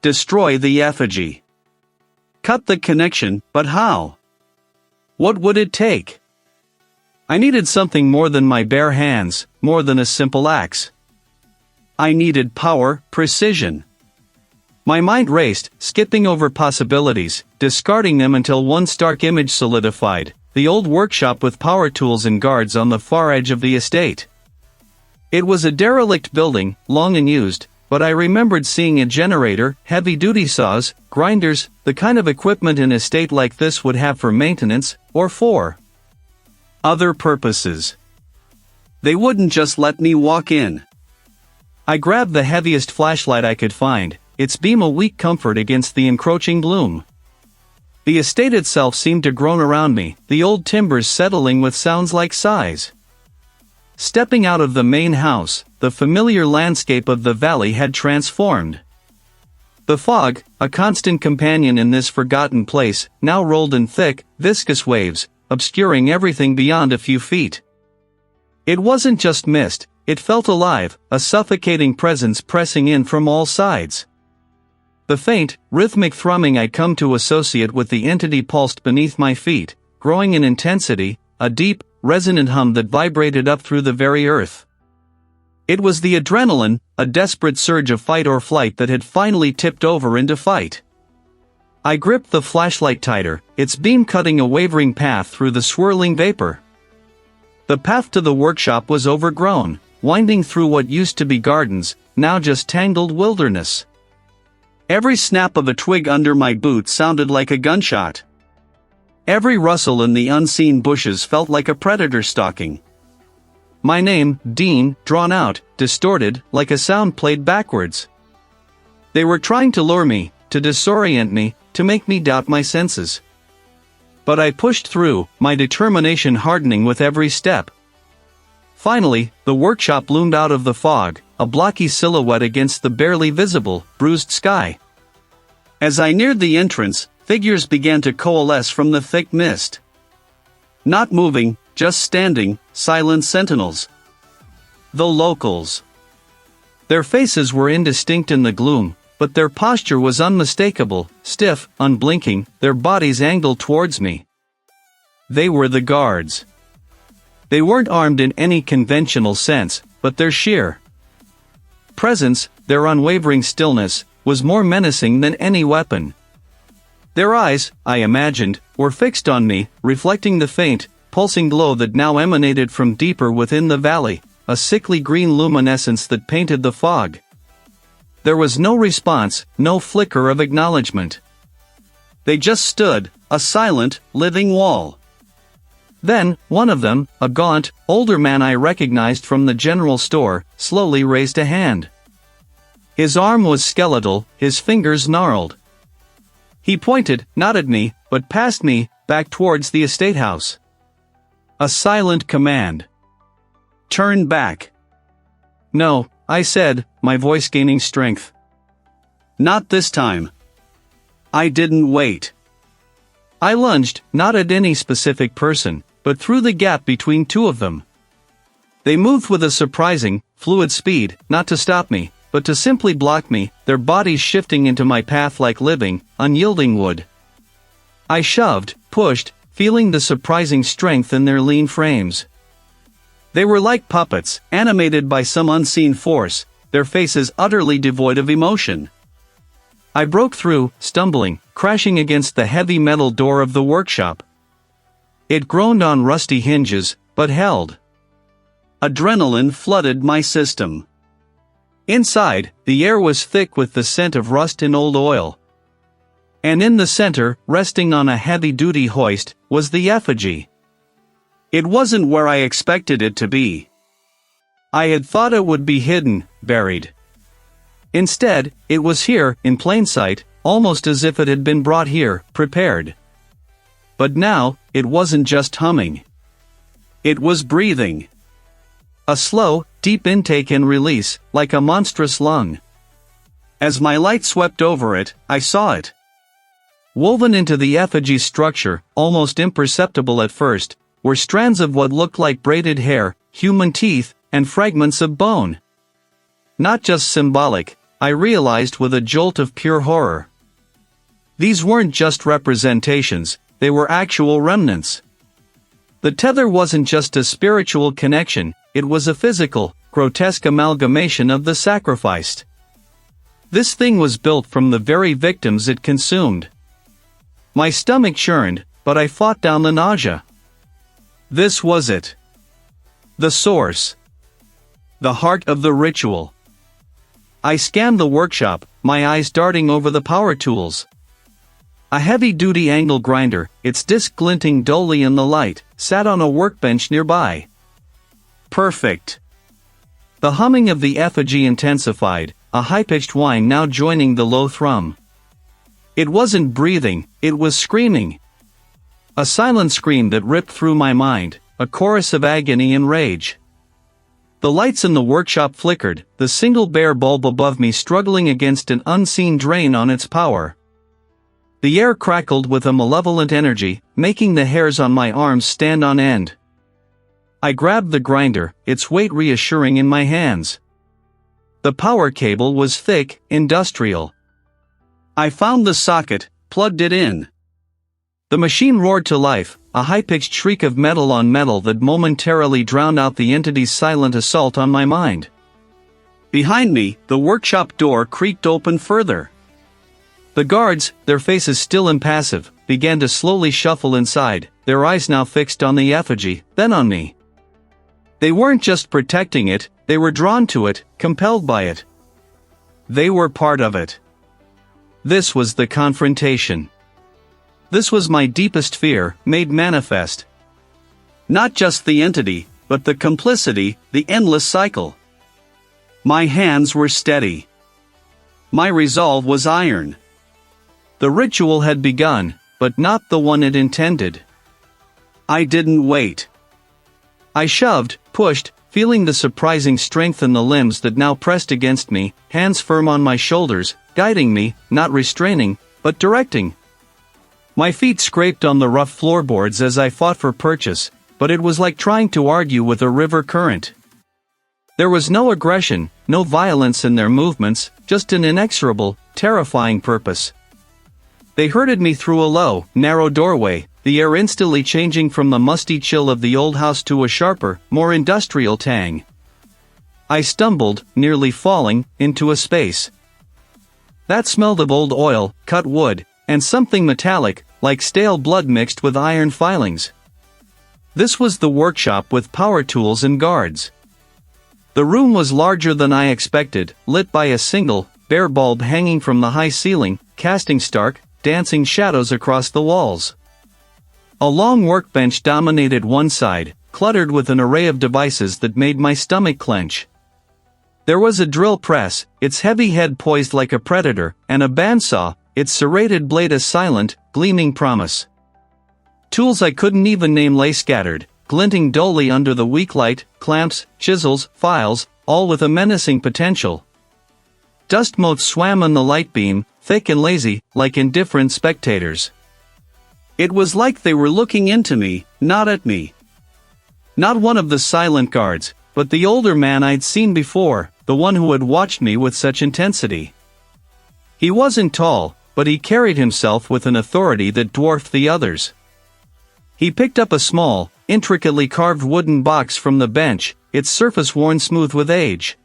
Destroy the effigy. Cut the connection, but how? What would it take? I needed something more than my bare hands, more than a simple axe. I needed power, precision. My mind raced, skipping over possibilities, discarding them until one stark image solidified, the old workshop with power tools and guards on the far edge of the estate. It was a derelict building, long unused, but I remembered seeing a generator, heavy-duty saws, grinders, the kind of equipment an estate like this would have for maintenance, or for other purposes. They wouldn't just let me walk in. I grabbed the heaviest flashlight I could find, its beam a weak comfort against the encroaching gloom. The estate itself seemed to groan around me, the old timbers settling with sounds like sighs. Stepping out of the main house, the familiar landscape of the valley had transformed. The fog, a constant companion in this forgotten place, now rolled in thick, viscous waves, obscuring everything beyond a few feet. It wasn't just mist, it felt alive, a suffocating presence pressing in from all sides. The faint, rhythmic thrumming I'd come to associate with the entity pulsed beneath my feet, growing in intensity, a deep, resonant hum that vibrated up through the very earth. It was the adrenaline, a desperate surge of fight or flight that had finally tipped over into fight. I gripped the flashlight tighter, its beam cutting a wavering path through the swirling vapor. The path to the workshop was overgrown, winding through what used to be gardens, now just tangled wilderness. Every snap of a twig under my boot sounded like a gunshot. Every rustle in the unseen bushes felt like a predator stalking. My name, Dean, drawn out, distorted, like a sound played backwards. They were trying to lure me, to disorient me, to make me doubt my senses. But I pushed through, my determination hardening with every step. Finally, the workshop loomed out of the fog, a blocky silhouette against the barely visible, bruised sky. As I neared the entrance, figures began to coalesce from the thick mist. Not moving, just standing, silent sentinels. The locals. Their faces were indistinct in the gloom, but their posture was unmistakable, stiff, unblinking, their bodies angled towards me. They were the guards. They weren't armed in any conventional sense, but their sheer presence, their unwavering stillness, was more menacing than any weapon. Their eyes, I imagined, were fixed on me, reflecting the faint, pulsing glow that now emanated from deeper within the valley, a sickly green luminescence that painted the fog. There was no response, no flicker of acknowledgement. They just stood, a silent, living wall. Then, one of them, a gaunt, older man I recognized from the general store, slowly raised a hand. His arm was skeletal, his fingers gnarled. He pointed, not at me, but past me, back towards the estate house. A silent command. Turn back. No, I said, my voice gaining strength. Not this time. I didn't wait. I lunged, not at any specific person, but through the gap between two of them. They moved with a surprising, fluid speed, not to stop me, but to simply block me, their bodies shifting into my path like living, unyielding wood. I shoved, pushed, feeling the surprising strength in their lean frames. They were like puppets, animated by some unseen force, their faces utterly devoid of emotion. I broke through, stumbling, crashing against the heavy metal door of the workshop. It groaned on rusty hinges, but held. Adrenaline flooded my system. Inside, the air was thick with the scent of rust and old oil. And in the center, resting on a heavy-duty hoist, was the effigy. It wasn't where I expected it to be. I had thought it would be hidden, buried. Instead, it was here, in plain sight, almost as if it had been brought here, prepared. But now, it wasn't just humming. It was breathing. A slow, deep intake and release, like a monstrous lung. As my light swept over it, I saw it. Woven into the effigy's structure, almost imperceptible at first, were strands of what looked like braided hair, human teeth, and fragments of bone. Not just symbolic, I realized with a jolt of pure horror. These weren't just representations, they were actual remnants. The tether wasn't just a spiritual connection, it was a physical, grotesque amalgamation of the sacrificed. This thing was built from the very victims it consumed. My stomach churned, but I fought down the nausea. This was it. The source. The heart of the ritual. I scanned the workshop, my eyes darting over the power tools. A heavy-duty angle grinder, its disc glinting dully in the light, sat on a workbench nearby. Perfect. The humming of the effigy intensified, a high-pitched whine now joining the low thrum. It wasn't breathing, it was screaming. A silent scream that ripped through my mind, a chorus of agony and rage. The lights in the workshop flickered, the single bare bulb above me struggling against an unseen drain on its power. The air crackled with a malevolent energy, making the hairs on my arms stand on end. I grabbed the grinder, its weight reassuring in my hands. The power cable was thick, industrial. I found the socket, plugged it in. The machine roared to life, a high-pitched shriek of metal on metal that momentarily drowned out the entity's silent assault on my mind. Behind me, the workshop door creaked open further. The guards, their faces still impassive, began to slowly shuffle inside, their eyes now fixed on the effigy, then on me. They weren't just protecting it, they were drawn to it, compelled by it. They were part of it. This was the confrontation. This was my deepest fear, made manifest. Not just the entity, but the complicity, the endless cycle. My hands were steady. My resolve was iron. The ritual had begun, but not the one it intended. I didn't wait. I shoved, pushed, feeling the surprising strength in the limbs that now pressed against me, hands firm on my shoulders, guiding me, not restraining, but directing. My feet scraped on the rough floorboards as I fought for purchase, but it was like trying to argue with a river current. There was no aggression, no violence in their movements, just an inexorable, terrifying purpose. They herded me through a low, narrow doorway, the air instantly changing from the musty chill of the old house to a sharper, more industrial tang. I stumbled, nearly falling, into a space that smelled of old oil, cut wood, and something metallic, like stale blood mixed with iron filings. This was the workshop with power tools and guards. The room was larger than I expected, lit by a single, bare bulb hanging from the high ceiling, casting stark, dancing shadows across the walls. A long workbench dominated one side, cluttered with an array of devices that made my stomach clench. There was a drill press, its heavy head poised like a predator, and a bandsaw, its serrated blade a silent, gleaming promise. Tools I couldn't even name lay scattered, glinting dully under the weak light, clamps, chisels, files, all with a menacing potential. Dust motes swam on the light beam, thick and lazy, like indifferent spectators. It was like they were looking into me, not at me. Not one of the silent guards, but the older man I'd seen before, the one who had watched me with such intensity. He wasn't tall, but he carried himself with an authority that dwarfed the others. He picked up a small, intricately carved wooden box from the bench, its surface worn smooth with age.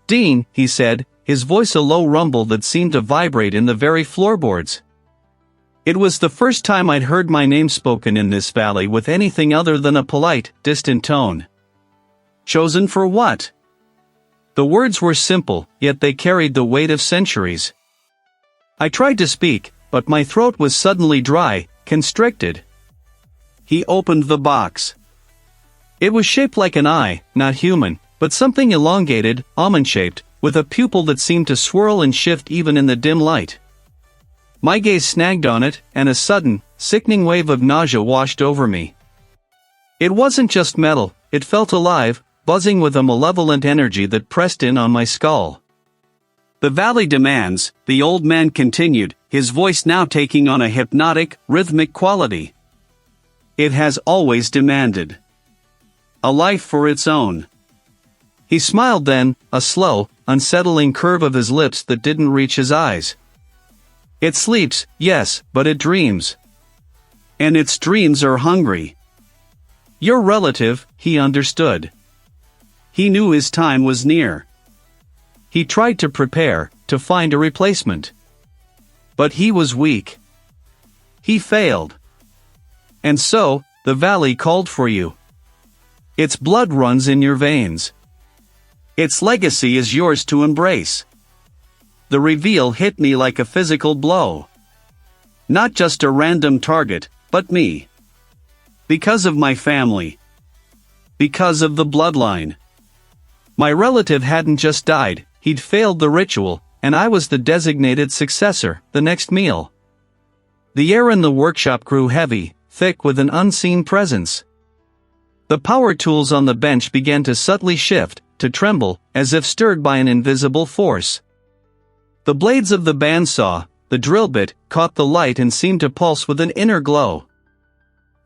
"Dean," he said, his voice a low rumble that seemed to vibrate in the very floorboards. It was the first time I'd heard my name spoken in this valley with anything other than a polite, distant tone. "Chosen for what?" The words were simple, yet they carried the weight of centuries. I tried to speak, but my throat was suddenly dry, constricted. He opened the box. It was shaped like an eye, not human, but something elongated, almond-shaped, with a pupil that seemed to swirl and shift even in the dim light. My gaze snagged on it, and a sudden, sickening wave of nausea washed over me. It wasn't just metal, it felt alive, buzzing with a malevolent energy that pressed in on my skull. "The valley demands," the old man continued, his voice now taking on a hypnotic, rhythmic quality. "It has always demanded a life for its own." He smiled then, a slow, unsettling curve of his lips that didn't reach his eyes. "It sleeps, yes, but it dreams. And its dreams are hungry." Your relative, he understood. He knew his time was near. He tried to prepare, to find a replacement. But he was weak. He failed. And so, the valley called for you. Its blood runs in your veins. Its legacy is yours to embrace. The reveal hit me like a physical blow. Not just a random target, but me. Because of my family. Because of the bloodline. My relative hadn't just died, he'd failed the ritual, and I was the designated successor, the next meal. The air in the workshop grew heavy, thick with an unseen presence. The power tools on the bench began to subtly shift, to tremble, as if stirred by an invisible force. The blades of the bandsaw, the drill bit, caught the light and seemed to pulse with an inner glow.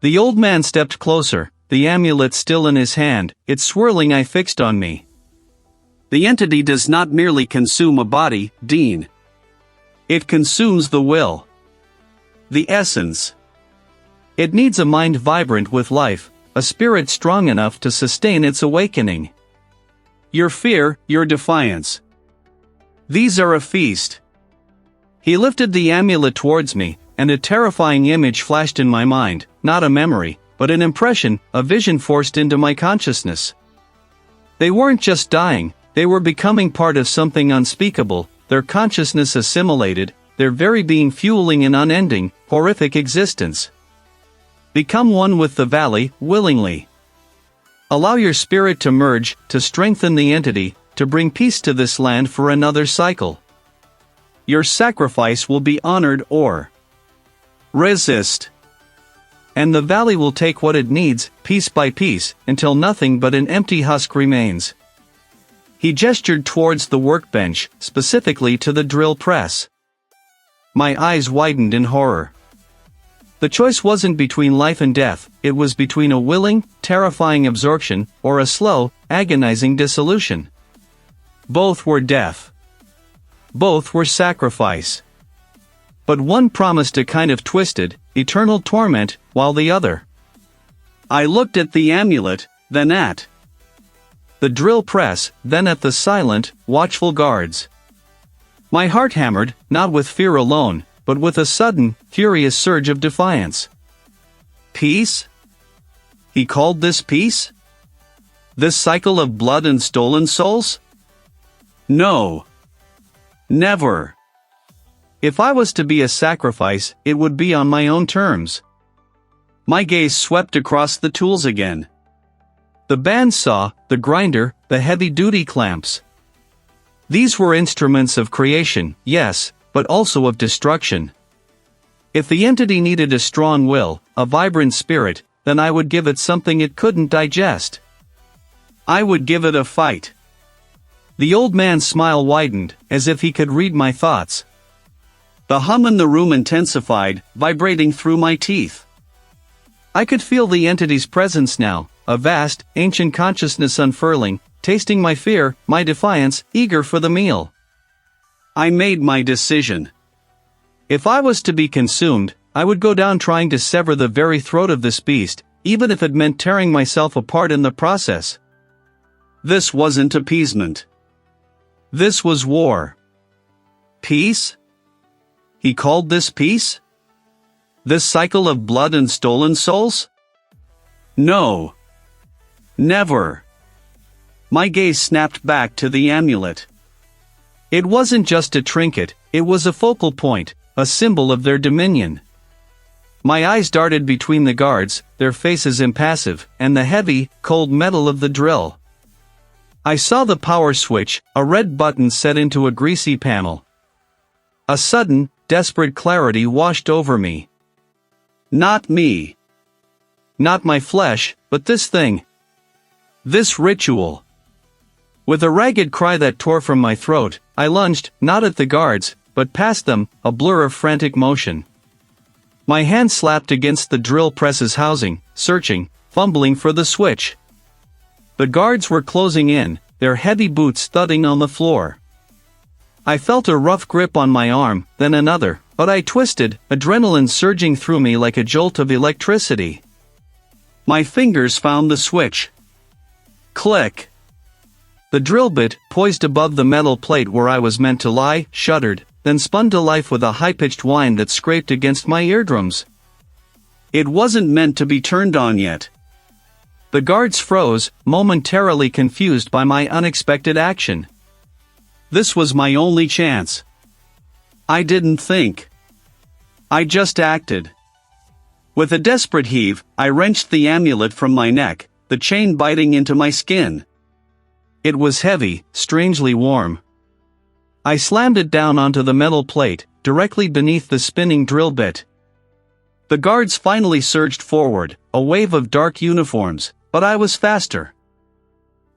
The old man stepped closer, the amulet still in his hand, its swirling eye fixed on me. "The entity does not merely consume a body, Dean. It consumes the will. The essence. It needs a mind vibrant with life, a spirit strong enough to sustain its awakening. Your fear, your defiance. These are a feast." He lifted the amulet towards me, and a terrifying image flashed in my mind, not a memory, but an impression, a vision forced into my consciousness. They weren't just dying, they were becoming part of something unspeakable, their consciousness assimilated, their very being fueling an unending, horrific existence. Become one with the valley, willingly. Allow your spirit to merge, to strengthen the entity, to bring peace to this land for another cycle. Your sacrifice will be honored or resist. And the valley will take what it needs, piece by piece, until nothing but an empty husk remains. He gestured towards the workbench, specifically to the drill press. My eyes widened in horror. The choice wasn't between life and death, it was between a willing, terrifying absorption, or a slow, agonizing dissolution. Both were death. Both were sacrifice. But one promised a kind of twisted, eternal torment, while the other. I looked at the amulet, then at the drill press, then at the silent, watchful guards. My heart hammered, not with fear alone, but with a sudden, furious surge of defiance. Peace? He called this peace? This cycle of blood and stolen souls? No. Never. If I was to be a sacrifice, it would be on my own terms. My gaze swept across the tools again. The bandsaw, the grinder, the heavy-duty clamps. These were instruments of creation, yes, but also of destruction. If the entity needed a strong will, a vibrant spirit, then I would give it something it couldn't digest. I would give it a fight. The old man's smile widened, as if he could read my thoughts. The hum in the room intensified, vibrating through my teeth. I could feel the entity's presence now, a vast, ancient consciousness unfurling, tasting my fear, my defiance, eager for the meal. I made my decision. If I was to be consumed, I would go down trying to sever the very throat of this beast, even if it meant tearing myself apart in the process. This wasn't appeasement. This was war. Peace? He called this peace? This cycle of blood and stolen souls? No. Never. My gaze snapped back to the amulet. It wasn't just a trinket, it was a focal point, a symbol of their dominion. My eyes darted between the guards, their faces impassive, and the heavy, cold metal of the drill. I saw the power switch, a red button set into a greasy panel. A sudden, desperate clarity washed over me. Not me. Not my flesh, but this thing. This ritual. With a ragged cry that tore from my throat, I lunged, not at the guards, but past them, a blur of frantic motion. My hand slapped against the drill press's housing, searching, fumbling for the switch. The guards were closing in, their heavy boots thudding on the floor. I felt a rough grip on my arm, then another, but I twisted, adrenaline surging through me like a jolt of electricity. My fingers found the switch. Click. The drill bit, poised above the metal plate where I was meant to lie, shuddered, then spun to life with a high-pitched whine that scraped against my eardrums. It wasn't meant to be turned on yet. The guards froze, momentarily confused by my unexpected action. This was my only chance. I didn't think. I just acted. With a desperate heave, I wrenched the amulet from my neck, the chain biting into my skin. It was heavy, strangely warm. I slammed it down onto the metal plate, directly beneath the spinning drill bit. The guards finally surged forward, a wave of dark uniforms, but I was faster.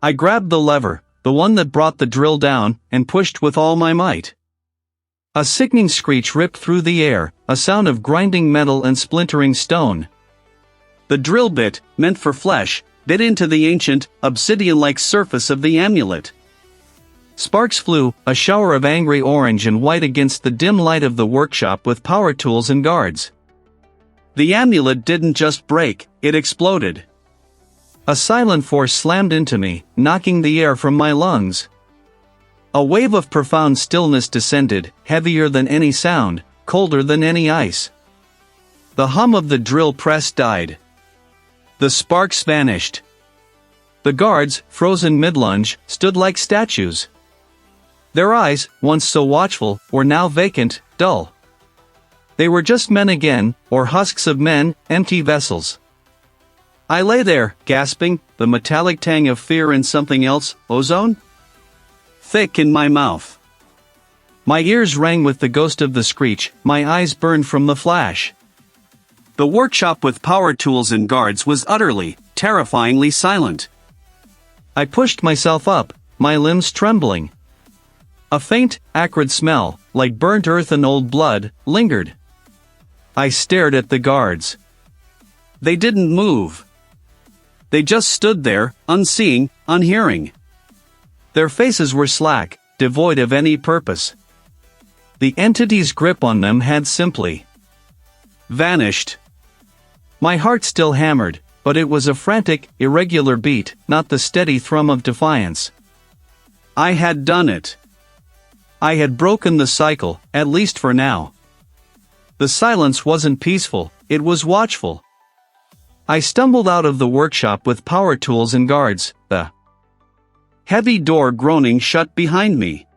I grabbed the lever, the one that brought the drill down, and pushed with all my might. A sickening screech ripped through the air, a sound of grinding metal and splintering stone. The drill bit, meant for flesh, bit into the ancient, obsidian-like surface of the amulet. Sparks flew, a shower of angry orange and white against the dim light of the workshop with power tools and guards. The amulet didn't just break, it exploded. A silent force slammed into me, knocking the air from my lungs. A wave of profound stillness descended, heavier than any sound, colder than any ice. The hum of the drill press died. The sparks vanished. The guards, frozen mid-lunge, stood like statues. Their eyes, once so watchful, were now vacant, dull. They were just men again, or husks of men, empty vessels. I lay there, gasping, the metallic tang of fear and something else, ozone? Thick in my mouth. My ears rang with the ghost of the screech, my eyes burned from the flash. The workshop with power tools and guards was utterly, terrifyingly silent. I pushed myself up, my limbs trembling. A faint, acrid smell, like burnt earth and old blood, lingered. I stared at the guards. They didn't move. They just stood there, unseeing, unhearing. Their faces were slack, devoid of any purpose. The entity's grip on them had simply vanished. My heart still hammered, but it was a frantic, irregular beat, not the steady thrum of defiance. I had done it. I had broken the cycle, at least for now. The silence wasn't peaceful, it was watchful. I stumbled out of the workshop with power tools and guards, the heavy door groaning shut behind me.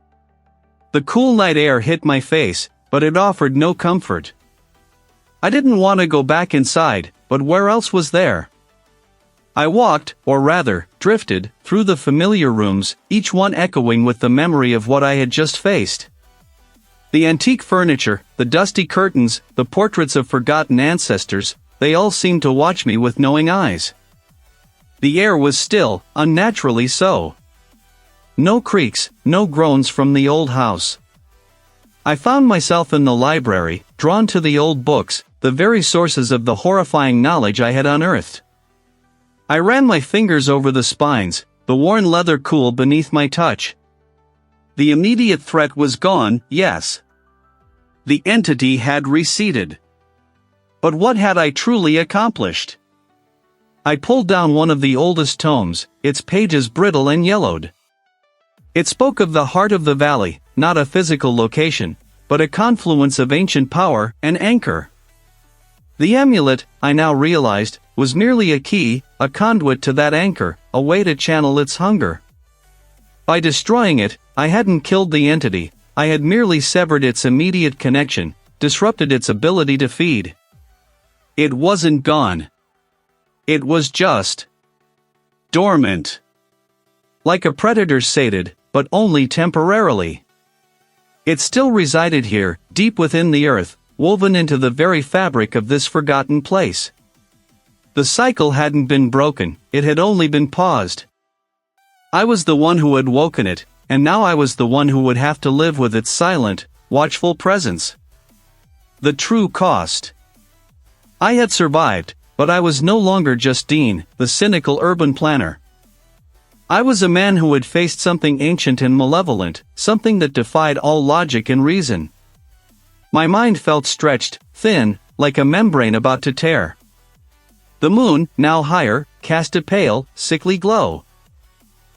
The cool night air hit my face, but it offered no comfort. I didn't want to go back inside, but where else was there? I walked, or rather, drifted, through the familiar rooms, each one echoing with the memory of what I had just faced. The antique furniture, the dusty curtains, the portraits of forgotten ancestors, they all seemed to watch me with knowing eyes. The air was still, unnaturally so. No creaks, no groans from the old house. I found myself in the library, drawn to the old books, the very sources of the horrifying knowledge I had unearthed. I ran my fingers over the spines, the worn leather cool beneath my touch. The immediate threat was gone, yes. The entity had receded. But what had I truly accomplished? I pulled down one of the oldest tomes, its pages brittle and yellowed. It spoke of the heart of the valley, not a physical location, but a confluence of ancient power and anchor. The amulet, I now realized, was merely a key, a conduit to that anchor, a way to channel its hunger. By destroying it, I hadn't killed the entity, I had merely severed its immediate connection, disrupted its ability to feed. It wasn't gone. It was just dormant. Like a predator sated, but only temporarily. It still resided here, deep within the earth, woven into the very fabric of this forgotten place. The cycle hadn't been broken, it had only been paused. I was the one who had woken it, and now I was the one who would have to live with its silent, watchful presence. The true cost. I had survived, but I was no longer just Dean, the cynical urban planner. I was a man who had faced something ancient and malevolent, something that defied all logic and reason. My mind felt stretched, thin, like a membrane about to tear. The moon, now higher, cast a pale, sickly glow.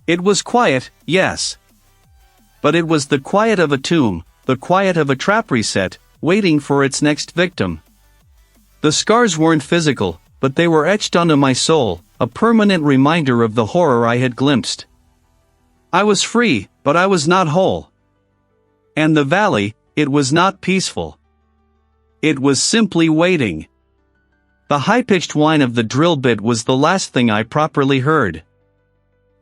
It was quiet, yes. But it was the quiet of a tomb, the quiet of a trap reset, waiting for its next victim. The scars weren't physical, but they were etched onto my soul, a permanent reminder of the horror I had glimpsed. I was free, but I was not whole. And the valley, it was not peaceful. It was simply waiting. The high-pitched whine of the drill bit was the last thing I properly heard.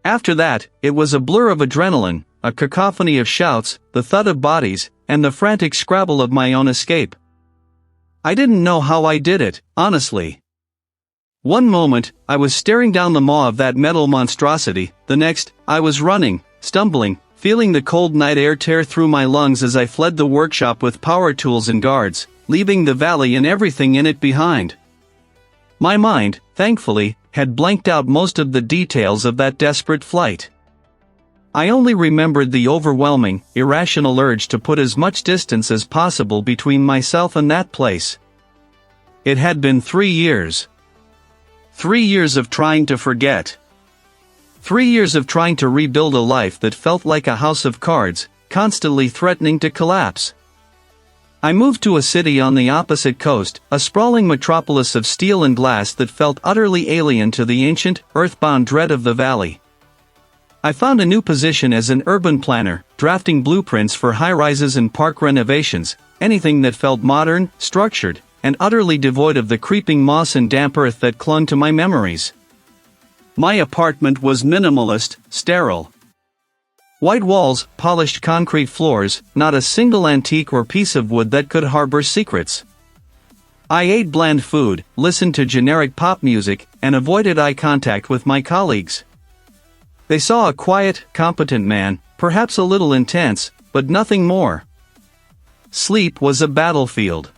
After that, it was a blur of adrenaline, a cacophony of shouts, the thud of bodies, and the frantic scrabble of my own escape. I didn't know how I did it, honestly. One moment, I was staring down the maw of that metal monstrosity, the next, I was running, stumbling, feeling the cold night air tear through my lungs as I fled the workshop with power tools and guards, leaving the valley and everything in it behind. My mind, thankfully, had blanked out most of the details of that desperate flight. I only remembered the overwhelming, irrational urge to put as much distance as possible between myself and that place. It had been 3 years. 3 years of trying to forget. 3 years of trying to rebuild a life that felt like a house of cards, constantly threatening to collapse. I moved to a city on the opposite coast, a sprawling metropolis of steel and glass that felt utterly alien to the ancient, earthbound dread of the valley. I found a new position as an urban planner, drafting blueprints for high-rises and park renovations, anything that felt modern, structured, and utterly devoid of the creeping moss and damp earth that clung to my memories. My apartment was minimalist, sterile. White walls, polished concrete floors, not a single antique or piece of wood that could harbor secrets. I ate bland food, listened to generic pop music, and avoided eye contact with my colleagues. They saw a quiet, competent man, perhaps a little intense, but nothing more. Sleep was a battlefield.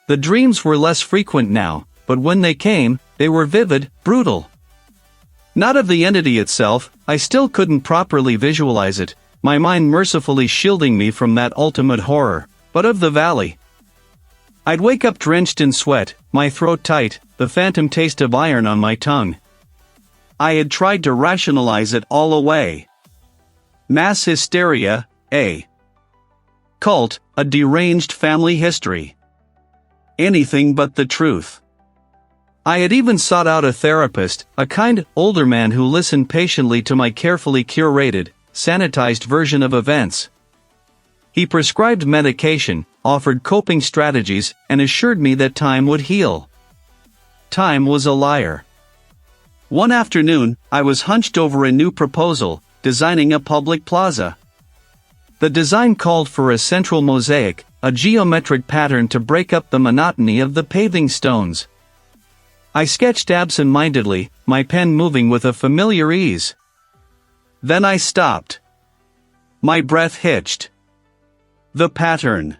The dreams were less frequent now, but when they came, they were vivid, brutal. Not of the entity itself, I still couldn't properly visualize it, my mind mercifully shielding me from that ultimate horror, but of the valley. I'd wake up drenched in sweat, my throat tight, the phantom taste of iron on my tongue. I had tried to rationalize it all away. Mass hysteria, a cult, a deranged family history. anything but the truth. I had even sought out a therapist, a kind, older man who listened patiently to my carefully curated, sanitized version of events. He prescribed medication, offered coping strategies, and assured me that time would heal. Time was a liar. One afternoon, I was hunched over a new proposal, designing a public plaza. The design called for a central mosaic, a geometric pattern to break up the monotony of the paving stones. I sketched absent-mindedly, my pen moving with a familiar ease. Then I stopped. My breath hitched. The pattern.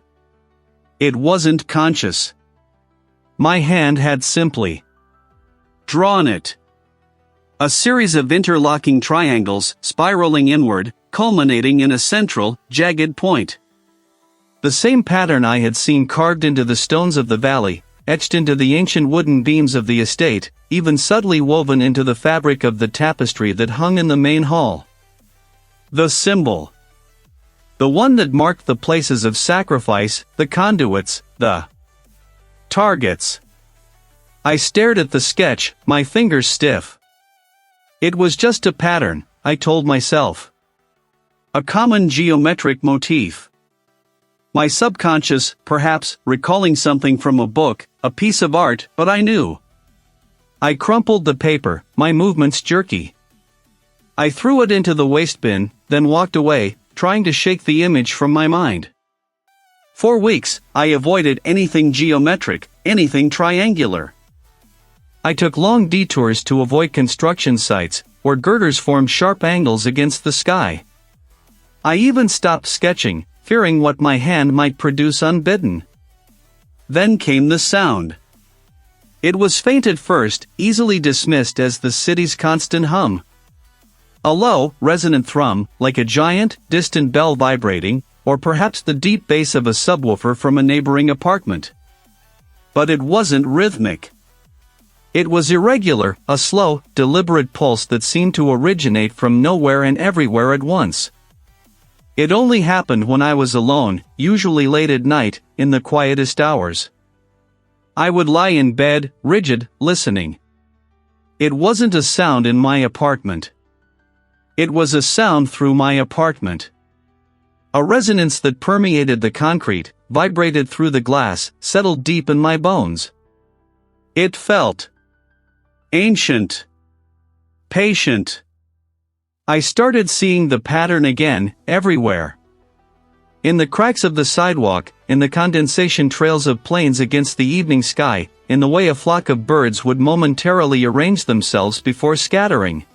It wasn't conscious. My hand had simply drawn it. A series of interlocking triangles, spiraling inward, culminating in a central, jagged point. The same pattern I had seen carved into the stones of the valley, etched into the ancient wooden beams of the estate, even subtly woven into the fabric of the tapestry that hung in the main hall. The symbol. The one that marked the places of sacrifice, the conduits, the targets. I stared at the sketch, my fingers stiff. It was just a pattern, I told myself. A common geometric motif. My subconscious, perhaps, recalling something from a book, a piece of art, but I knew. I crumpled the paper, my movements jerky. I threw it into the waste bin, then walked away, trying to shake the image from my mind. For weeks, I avoided anything geometric, anything triangular. I took long detours to avoid construction sites, where girders formed sharp angles against the sky. I even stopped sketching, fearing what my hand might produce unbidden. Then came the sound. It was faint at first, easily dismissed as the city's constant hum. A low, resonant thrum, like a giant, distant bell vibrating, or perhaps the deep bass of a subwoofer from a neighboring apartment. But it wasn't rhythmic. It was irregular, a slow, deliberate pulse that seemed to originate from nowhere and everywhere at once. It only happened when I was alone, usually late at night, in the quietest hours. I would lie in bed, rigid, listening. It wasn't a sound in my apartment. It was a sound through my apartment. A resonance that permeated the concrete, vibrated through the glass, settled deep in my bones. It felt ancient. Patient. I started seeing the pattern again, everywhere. In the cracks of the sidewalk, in the condensation trails of planes against the evening sky, in the way a flock of birds would momentarily arrange themselves before scattering.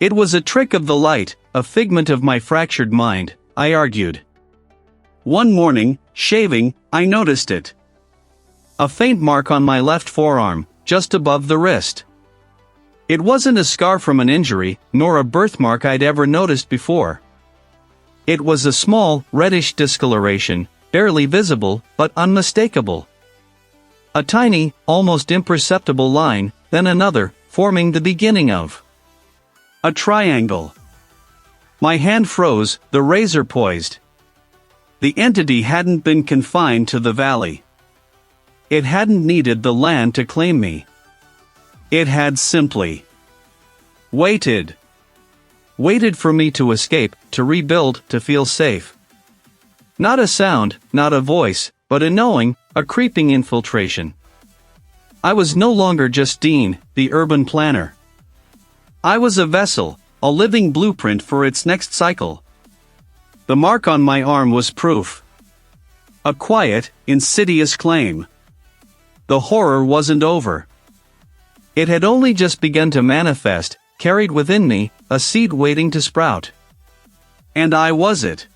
It was a trick of the light, a figment of my fractured mind, I argued. One morning, shaving, I noticed it. A faint mark on my left forearm, just above the wrist. It wasn't a scar from an injury, nor a birthmark I'd ever noticed before. It was a small, reddish discoloration, barely visible, but unmistakable. A tiny, almost imperceptible line, then another, forming the beginning of a triangle. My hand froze, the razor poised. The entity hadn't been confined to the valley. It hadn't needed the land to claim me. It had simply waited. Waited for me to escape, to rebuild, to feel safe. Not a sound, not a voice, but a knowing, a creeping infiltration. I was no longer just Dean, the urban planner. I was a vessel, a living blueprint for its next cycle. The mark on my arm was proof. A quiet, insidious claim. The horror wasn't over. It had only just begun to manifest, carried within me, a seed waiting to sprout. And I was it.